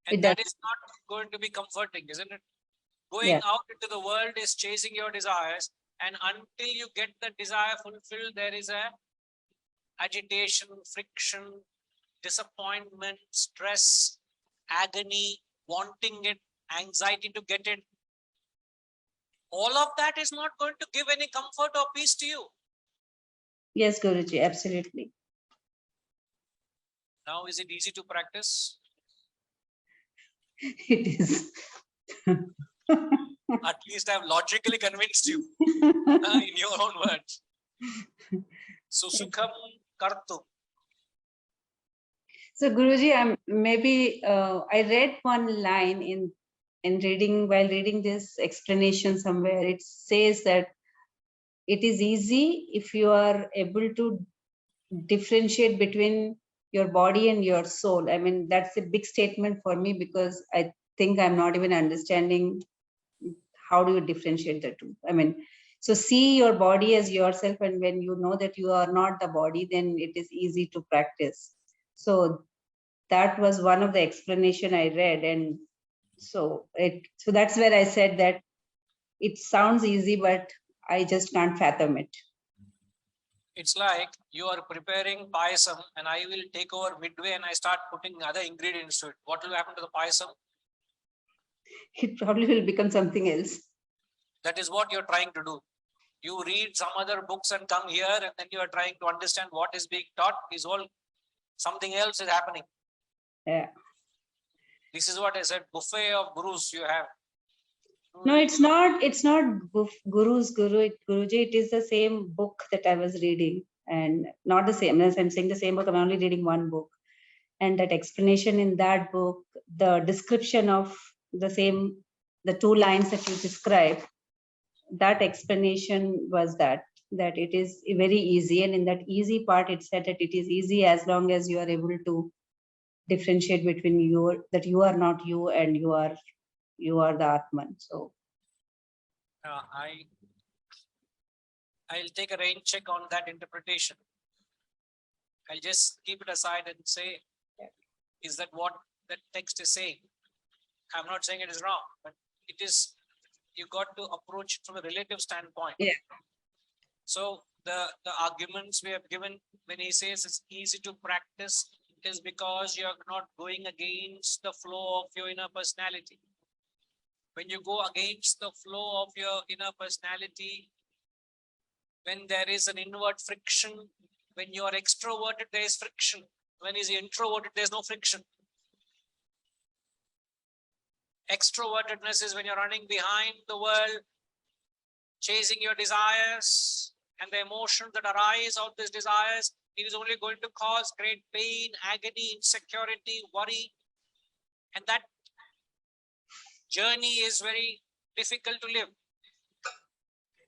And It that does. is not going to be comforting, isn't it? Going Yeah. out into the world is chasing your desires, and until you get the desire fulfilled, there is a agitation, friction, disappointment, stress, agony, wanting it, anxiety to get it. All of that is not going to give any comfort or peace to you. Yes, Guruji, absolutely. Now, is it easy to practice? It is. At least I've logically convinced you in your own words. Susukham kartu. So Guruji, I read one line while reading this explanation somewhere. It says that it is easy if you are able to differentiate between your body and your soul. I mean, that's a big statement for me because I think I'm not even understanding how do you differentiate the two. I mean, so see your body as yourself, and when you know that you are not the body, then it is easy to practice. So that was one of the explanation I read, and so that's where I said that it sounds easy, but I just can't fathom it. It's like you are preparing payasam and I will take over midway and I start putting other ingredients to it. What will happen to the payasam? It probably will become something else. That is what you're trying to do. You read some other books and come here and then you are trying to understand what is being taught. Is all something else is happening. Yeah. This is what I said, buffet of gurus you have. No, it's not Guru's Guru. Guruji, it is the same book that I was reading, and not the same. As I'm saying the same book, I'm only reading one book. And that explanation in that book, the description of the two lines that you described, that explanation was that it is very easy. And in that easy part, it said that it is easy as long as you are able to differentiate between that you are not you and you are the Atman. So I'll take a rain check on that interpretation. I'll just keep it aside and say, is that what that text is saying? I'm not saying it is wrong, but it is, you got to approach it from a relative standpoint. Yeah. So the arguments we have given when he says it's easy to practice is because you're not going against the flow of your inner personality. When you go against the flow of your inner personality, when there is an inward friction, when you are extroverted, there is friction. When is introverted, there's no friction. Extrovertedness is when you're running behind the world, chasing your desires, and the emotions that arise out of these desires, it is only going to cause great pain, agony, insecurity, worry. And that journey is very difficult to live.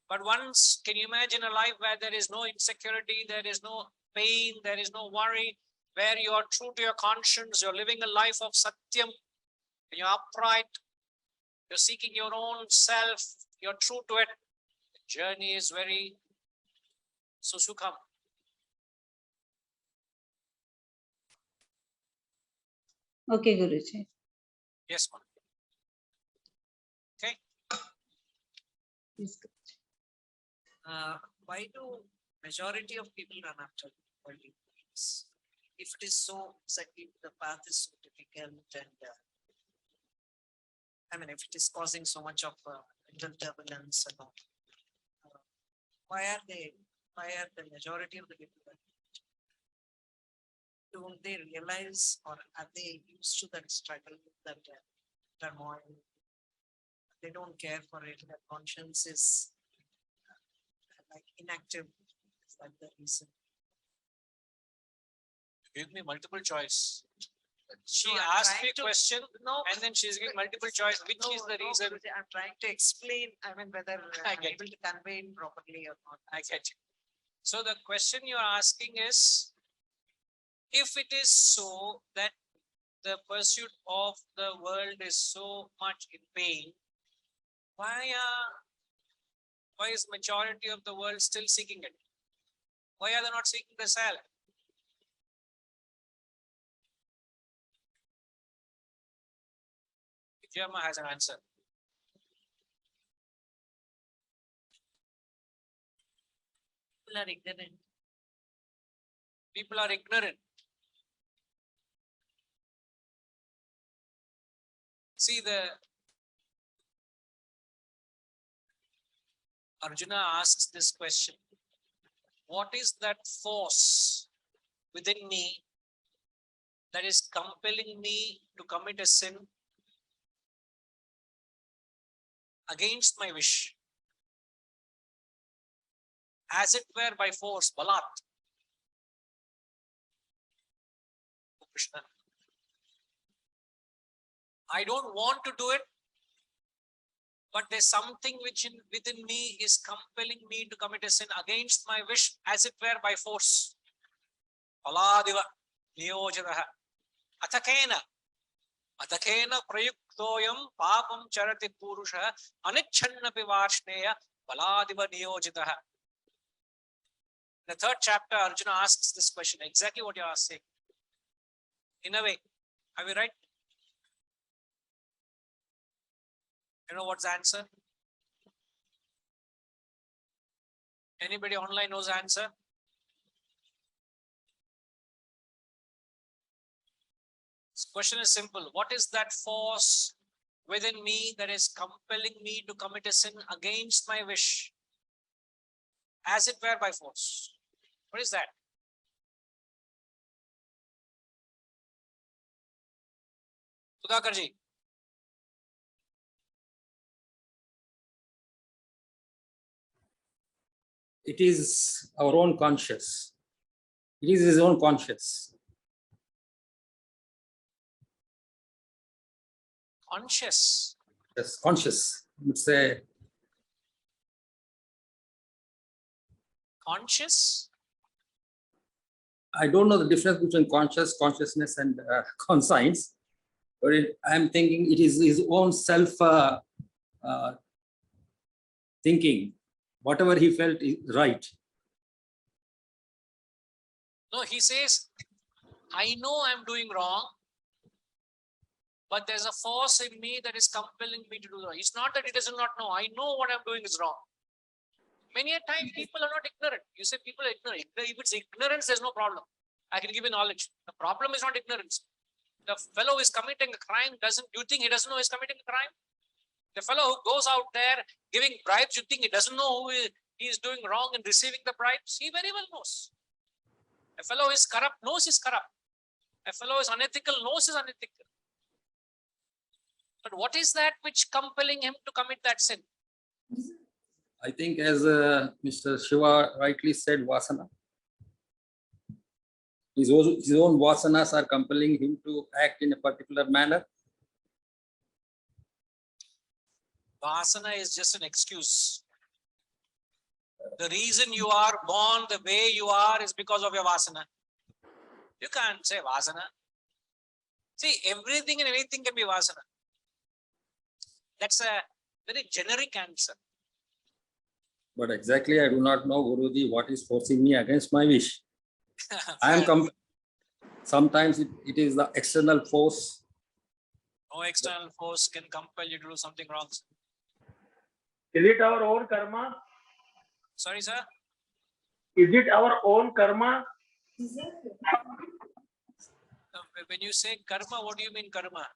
But once, can you imagine a life where there is no insecurity, there is no pain, there is no worry, where you are true to your conscience, you're living a life of satyam, you're upright, you're seeking your own self, you're true to it. The journey is very susukham. Okay, Guruji. Yes, ma'am. Okay. Yes, Guruji. Why do majority of people run after worldly things? If it is so, if the path is so difficult and I mean, if it is causing so much of mental turbulence and all, why are the majority of the people? Don't they realize, or are they used to that struggle, that turmoil? They don't care for it. Their conscience is like inactive. Is that the reason? Give me multiple choice. She No, I'm asked trying me a to- question No, and then she's giving multiple choice. Which is the reason? Guruji, I'm trying to explain. I mean, whether I I'm get able to convey it properly or not. I get you. So the question you're asking is, if it is so that the pursuit of the world is so much in pain, why is majority of the world still seeking it? Why are they not seeking the self? Vijayama has an answer. People are ignorant. People are ignorant. See, Arjuna asks this question. What is that force within me that is compelling me to commit a sin against my wish? As it were by force, balat. Krishna. I don't want to do it, but there's something which within me is compelling me to commit a sin against my wish, as it were by force. Paladiva niyojataha athakena prayuktoyam papam charati purusha anichhannapi varshneya paladiva niyojataha. The third chapter, Arjuna asks this question, exactly what you are saying. In a way, are we right? You know what's the answer? Anybody online knows the answer? This question is simple. What is that force within me that is compelling me to commit a sin against my wish, as it were by force? What is that? Sudhakarji. It is our own conscious. It is his own conscious. Conscious. Yes, conscious. It's a Conscious? I don't know the difference between consciousness, and conscience, but I'm thinking it is his own self thinking. Whatever he felt is right. No, he says, I know I'm doing wrong, but there's a force in me that is compelling me to do wrong. It's not that he does not know. I know what I'm doing is wrong. Many a time people are not ignorant. You say people are ignorant. If it's ignorance, there's no problem. I can give you knowledge. The problem is not ignorance. The fellow is committing a crime, you think he doesn't know he's committing a crime? The fellow who goes out there giving bribes, you think he doesn't know who he is doing wrong and receiving the bribes? He very well knows. A fellow who is corrupt knows he's corrupt. A fellow who is unethical knows he's unethical. But what is that which compelling him to commit that sin? I think, as Mr. Shiva rightly said, vasana. His own vasanas are compelling him to act in a particular manner. Vasana is just an excuse. The reason you are born the way you are is because of your vasana. You can't say vasana. See, everything and anything can be vasana. That's a very generic answer. But exactly, I do not know, Guruji, what is forcing me against my wish. I am sometimes it is the external force No external force can compel you to do something wrong. Is it our own karma? Sorry, sir. Is it our own karma? When you say karma, what do you mean karma?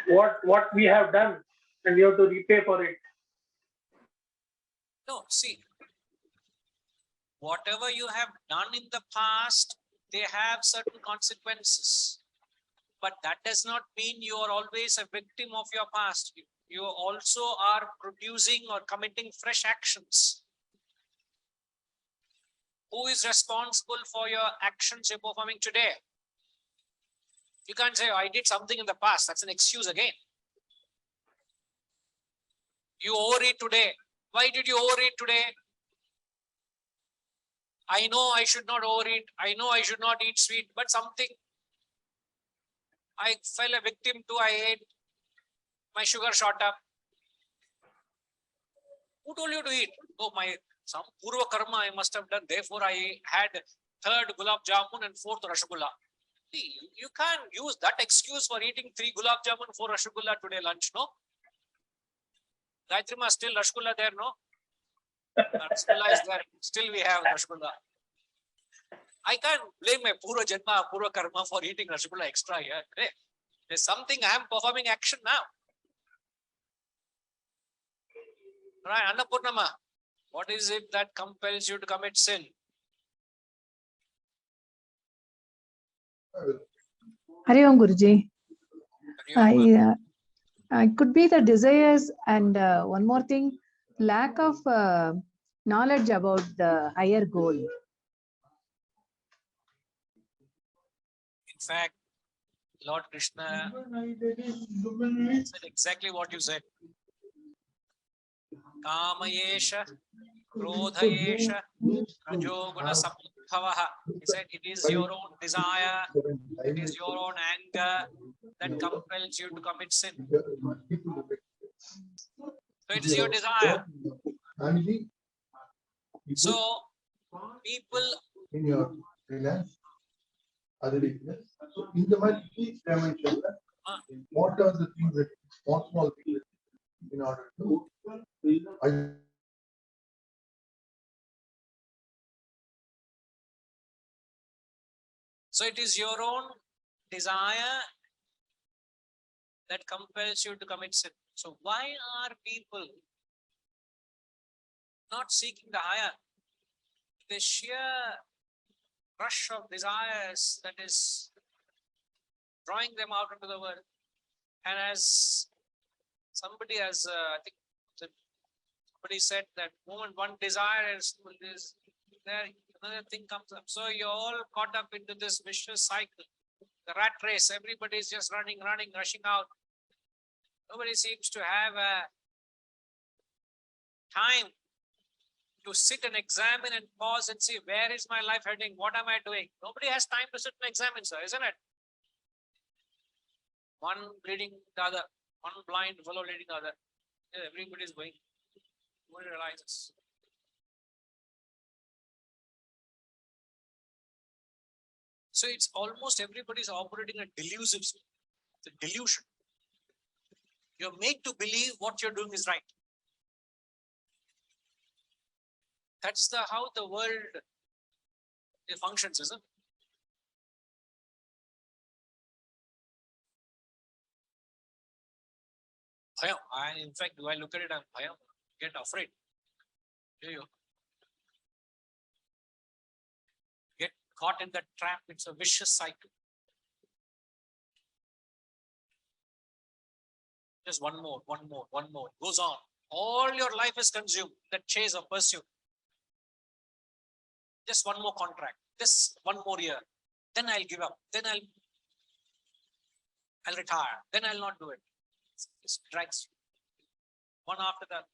What we have done and we have to repay for it. No, see, whatever you have done in the past, they have certain consequences. But that does not mean you are always a victim of your past. You also are producing or committing fresh actions. Who is responsible for your actions you're performing today? You can't say, oh, I did something in the past. That's an excuse again. You overeat today. Why did you overeat today? I know I should not overeat. I know I should not eat sweet, but something. I fell a victim to, I ate. My sugar shot up. Who told you to eat? Oh, some purva karma I must have done. Therefore, I had third gulab jamun and fourth rasgulla. See, you can't use that excuse for eating 3 gulab jamun, 4 rasgulla today lunch, no? Gayatri ma, still rasgulla there, no? Rasgulla is there. Still we have rasgulla. I can't blame my pura janma, pura karma for eating rasgulla extra here. Hey, there's something I am performing action now. Right, Annapurnama, what is it that compels you to commit sin? Hari Om Guruji. I could be the desires and one more thing, lack of knowledge about the higher goal. In fact, Lord Krishna said exactly what you said. Kamayesha, Krodhayesha, Rajoguna Samudbhavaha. He said it is your own desire, it is your own anger that compels you to commit sin. So it is your desire. So people in your finance, other weakness. So in the mind, each dimension, what are the things that small things in order to So it is your own desire that compels you to commit sin. So why are people not seeking the higher? The sheer rush of desires that is drawing them out into the world. And as somebody has, I think somebody said that moment one desire is there, another thing comes up. So you're all caught up into this vicious cycle. The rat race, everybody is just running, rushing out. Nobody seems to have a time to sit and examine and pause and see where is my life heading? What am I doing? Nobody has time to sit and examine, sir, isn't it? One leading the other, one blind fellow leading the other. Everybody is going. Nobody realizes. So it's almost everybody is operating a delusive state. It's a delusion. You're made to believe what you're doing is right. That's how the world functions, isn't it? Bhayam. In fact, do I look at it, I'm bhayam, get afraid. You get caught in that trap. It's a vicious cycle. Just one more. Goes on. All your life is consumed. That chase or pursuit. Just one more contract. Just one more year. Then I'll give up. Then I'll retire. Then I'll not do it. It drags you. One after that.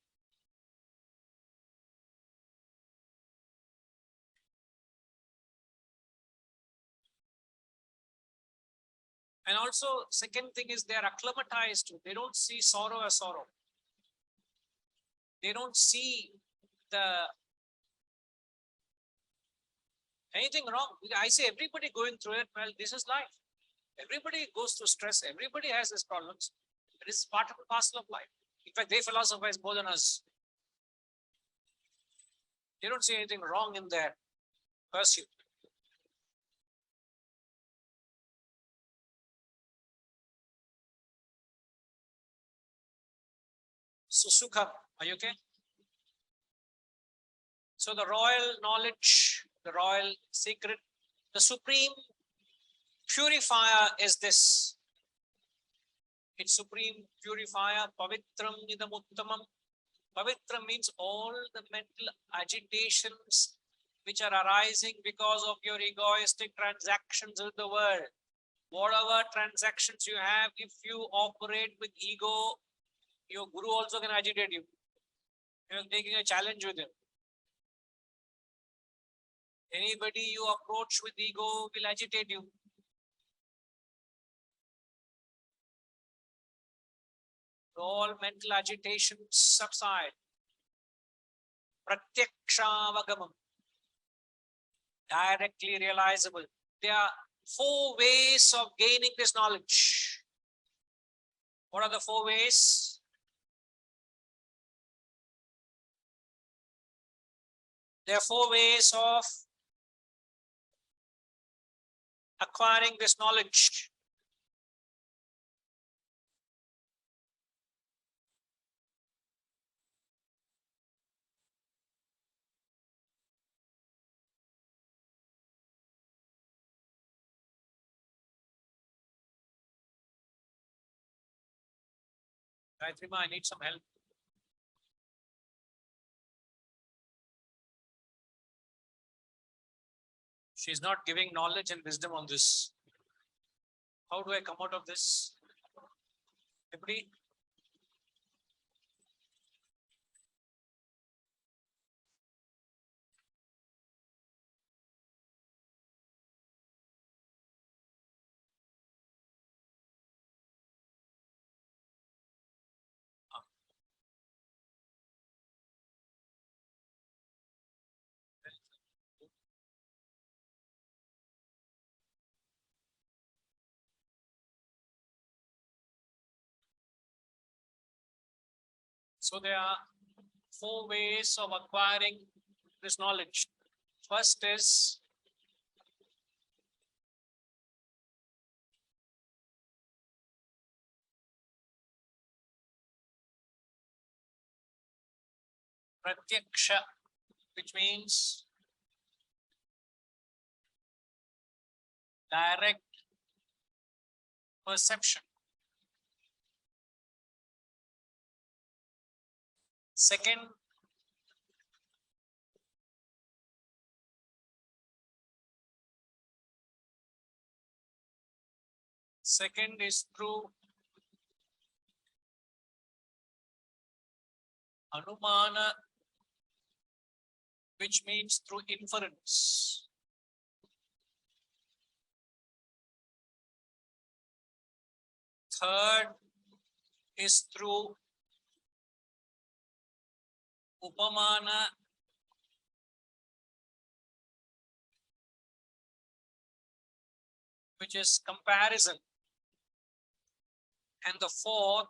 And also, second thing is they are acclimatized to. They don't see sorrow as sorrow. They don't see the Anything wrong? I say everybody going through it. Well, this is life. Everybody goes through stress. Everybody has these problems. It is part of the parcel of life. In fact, they philosophize more than us. They don't see anything wrong in their pursuit. So, Sukham, are you okay? So, the royal knowledge, the royal secret, the supreme purifier is this. Its supreme purifier, Pavitram Idam Uttamam. Pavitra means all the mental agitations which are arising because of your egoistic transactions with the world. Whatever transactions you have, if you operate with ego, your guru also can agitate you. You're taking a challenge with him. Anybody you approach with ego will agitate you. All mental agitations subside. Pratyakshaavagamam. Directly realizable. There are 4 ways of gaining this knowledge. What are the 4 ways? There are 4 ways of acquiring this knowledge. Gayatri Ma, I need some help. She's not giving knowledge and wisdom on this. How do I come out of this? Everybody? So there are 4 ways of acquiring this knowledge. First is pratyaksha, which means direct perception. Second, is through anumana, which means through inference. Third is through upamana, which is comparison. And the fourth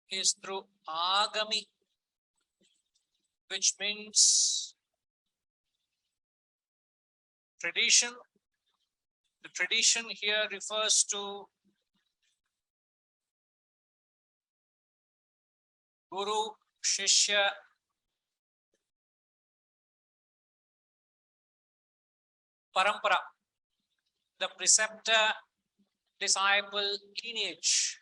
is through agami, which means tradition. The tradition here refers to Guru, Shishya, Parampara, the preceptor, disciple lineage.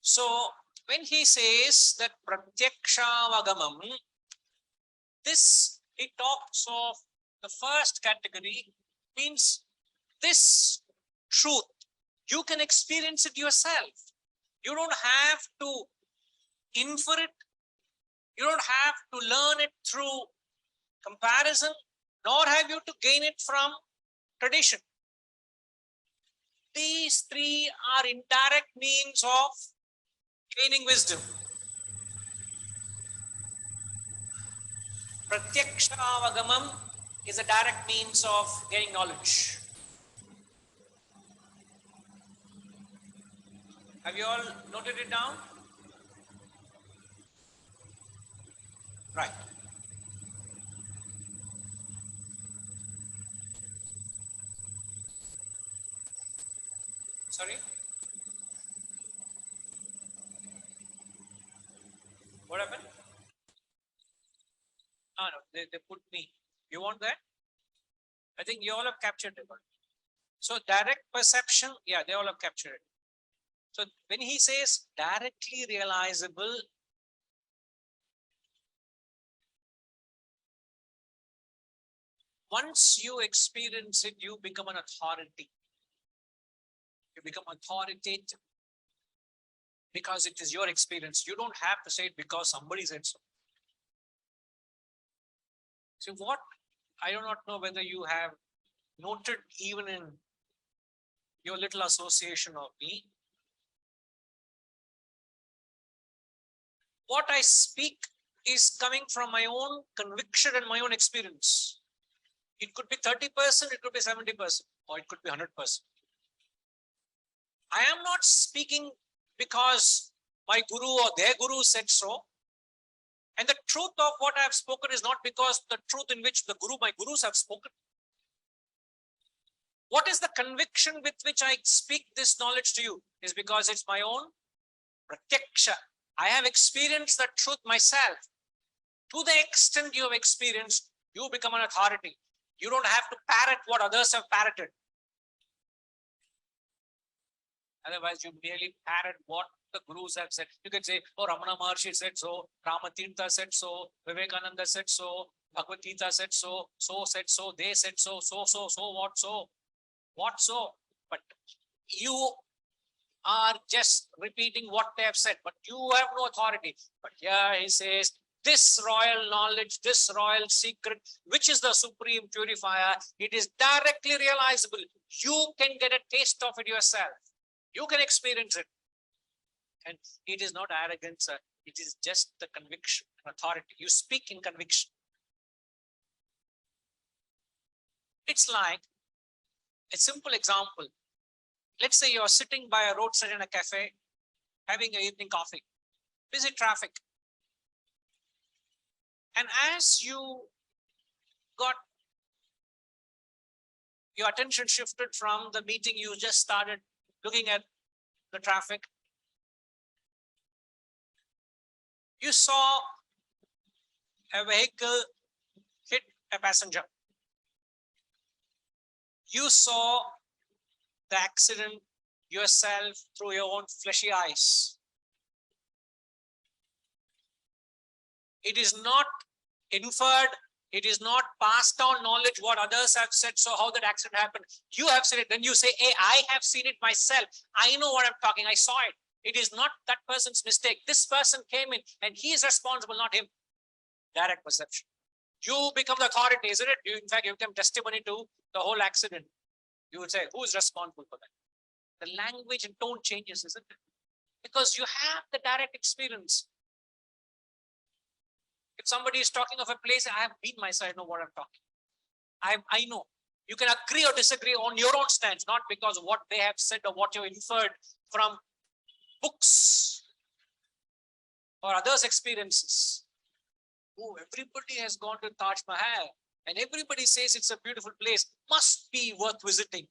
So when he says that Pratyakshaavagamam, this, he talks of the first category, means this truth, you can experience it yourself. You don't have to infer it. You don't have to learn it through comparison, nor have you to gain it from tradition. These 3 are indirect means of gaining wisdom. Pratyaksha is a direct means of gaining knowledge. Have you all noted it down? Right. Sorry? What happened? Ah, no, they put me. You want that? I think you all have captured it. So direct perception, yeah, they all have captured it. So when he says directly realizable, once you experience it, you become an authority. You become authoritative because it is your experience. You don't have to say it because somebody said so. So what, I do not know whether you have noted even in your little association of me, what I speak is coming from my own conviction and my own experience. It could be 30%, it could be 70%, or it could be 100%. I am not speaking because my guru or their guru said so. And the truth of what I have spoken is not because the truth in which my gurus have spoken. What is the conviction with which I speak this knowledge to you is because it's my own pratyaksha. I have experienced the truth myself. To the extent you have experienced, you become an authority. You don't have to parrot what others have parroted. Otherwise, you merely parrot what the gurus have said. You can say, oh, Ramana Maharshi said so, Ramatirtha said so, Vivekananda said so, Bhagavad Gita said so, said so, they said so, what so? What so? But you are just repeating what they have said, but you have no authority. But here he says, this royal knowledge, this royal secret, which is the supreme purifier, it is directly realizable. You can get a taste of it yourself. You can experience it. And it is not arrogance, it is just the conviction, authority. You speak in conviction. It's like a simple example. Let's say you're sitting by a roadside in a cafe, having an evening coffee, busy traffic. And as you got your attention shifted from the meeting, you just started looking at the traffic. You saw a vehicle hit a passenger. You saw the accident yourself through your own fleshy eyes. It is not inferred, it is not passed down knowledge what others have said, so how that accident happened. You have seen it, then you say, hey, I have seen it myself. I know what I'm talking, I saw it. It is not that person's mistake. This person came in and he is responsible, not him. Direct perception. You become the authority, isn't it? You, in fact, you become testimony to the whole accident. You would say, who is responsible for that? The language and tone changes, isn't it? Because you have the direct experience. If somebody is talking of a place, I have been myself, I know what I'm talking. I know. You can agree or disagree on your own stance, not because of what they have said or what you inferred from books or others' experiences. Oh, everybody has gone to Taj Mahal and everybody says it's a beautiful place, must be worth visiting.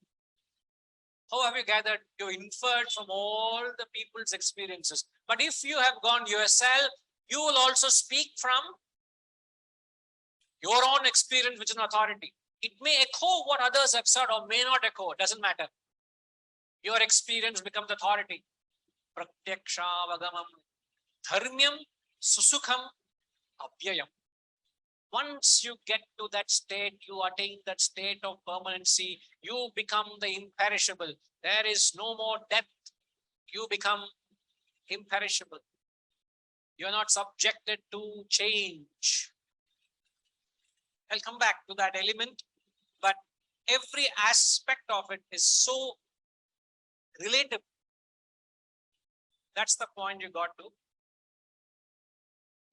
How have you gathered? You inferred from all the people's experiences. But if you have gone yourself, you will also speak from your own experience, which is an authority. It may echo what others have said or may not echo, it doesn't matter. Your experience becomes authority. Pratyaksha vagamam dharmyam susukham avyayam. Once you get to that state, you attain that state of permanency, you become the imperishable. There is no more death. You become imperishable. You are not subjected to change. I'll come back to that element, but every aspect of it is so relative. That's the point you got to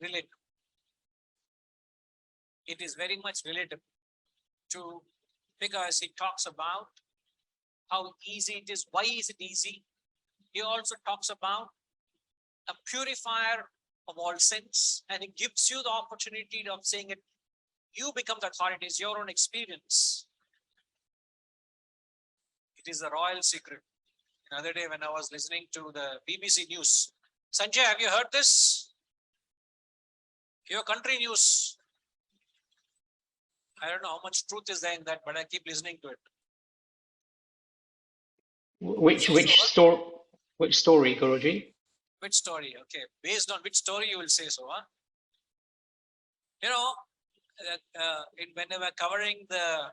relate to. it is very much relatable to, because he talks about how easy it is. Why is it easy? He also talks about a purifier of all sins, and it gives you the opportunity of saying it. You become the authority, it's your own experience. It is a royal secret. Another day when I was listening to the BBC News, Sanjay, have you heard this? Your country news. I don't know how much truth is there in that, but I keep listening to it. Which So, which story? Which story, Guruji? which story? Okay, based on which story you will say so, huh? You know, when they were covering the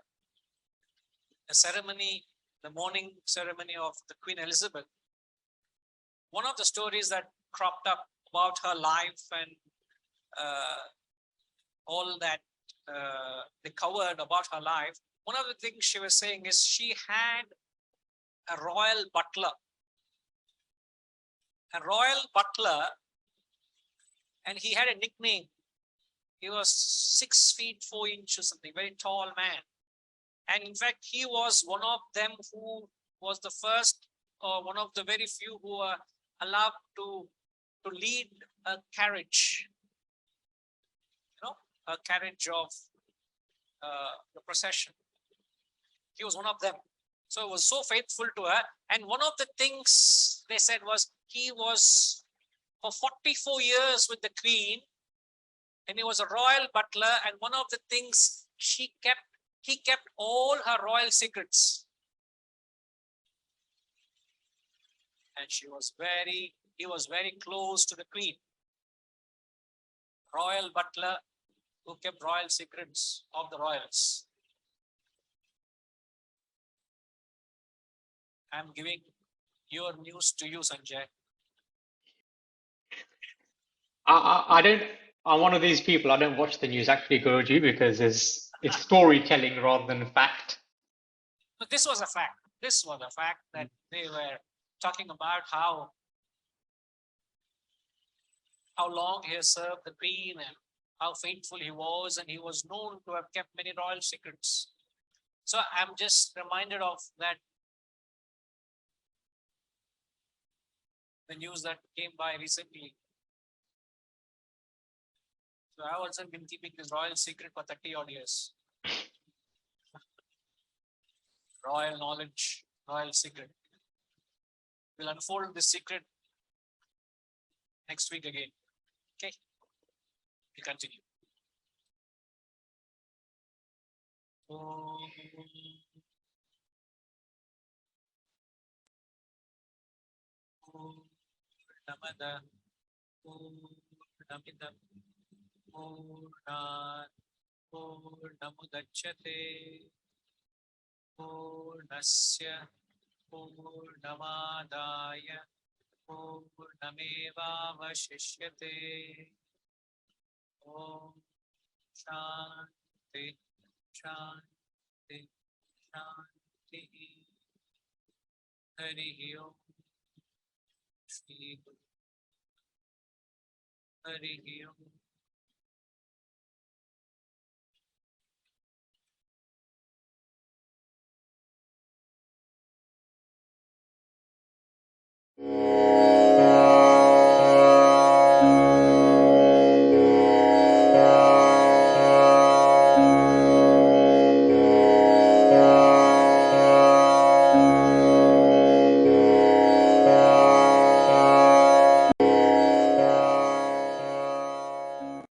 ceremony, the morning ceremony of the Queen Elizabeth, one of the stories that cropped up about her life and all that they covered about her life, one of the things she was saying is she had a royal butler. A royal butler, and he had a nickname. He was 6 feet 4 inches, something, very tall man. And in fact, he was one of them who was the first, or one of the very few who were allowed to lead a carriage, a carriage of the procession. He was one of them. So he was so faithful to her. And one of the things they said was he was for 44 years with the Queen, and he was a royal butler. And one of the things he kept all her royal secrets. And he was very close to the Queen. Royal butler who kept royal secrets of the royals. I'm giving your news to you, Sanjay. I don't. I'm one of these people. I don't watch the news actually, Guruji, because it's storytelling rather than fact. But this was a fact. This was a fact that they were talking about how long he has served the Queen and how faithful he was, and he was known to have kept many royal secrets. So I'm just reminded of that, the news that came by recently. So I've also been keeping this royal secret for 30 odd years. Royal knowledge, royal secret. We'll unfold this secret next week again. Okay, we continue. Namada Purnamidam Purnat Purnamudachyate Purnasya Purnamadaya Purnamevavashishyate. Om Shanti Shanti Shanti. Hari Om. Shri Guru. Hari Om.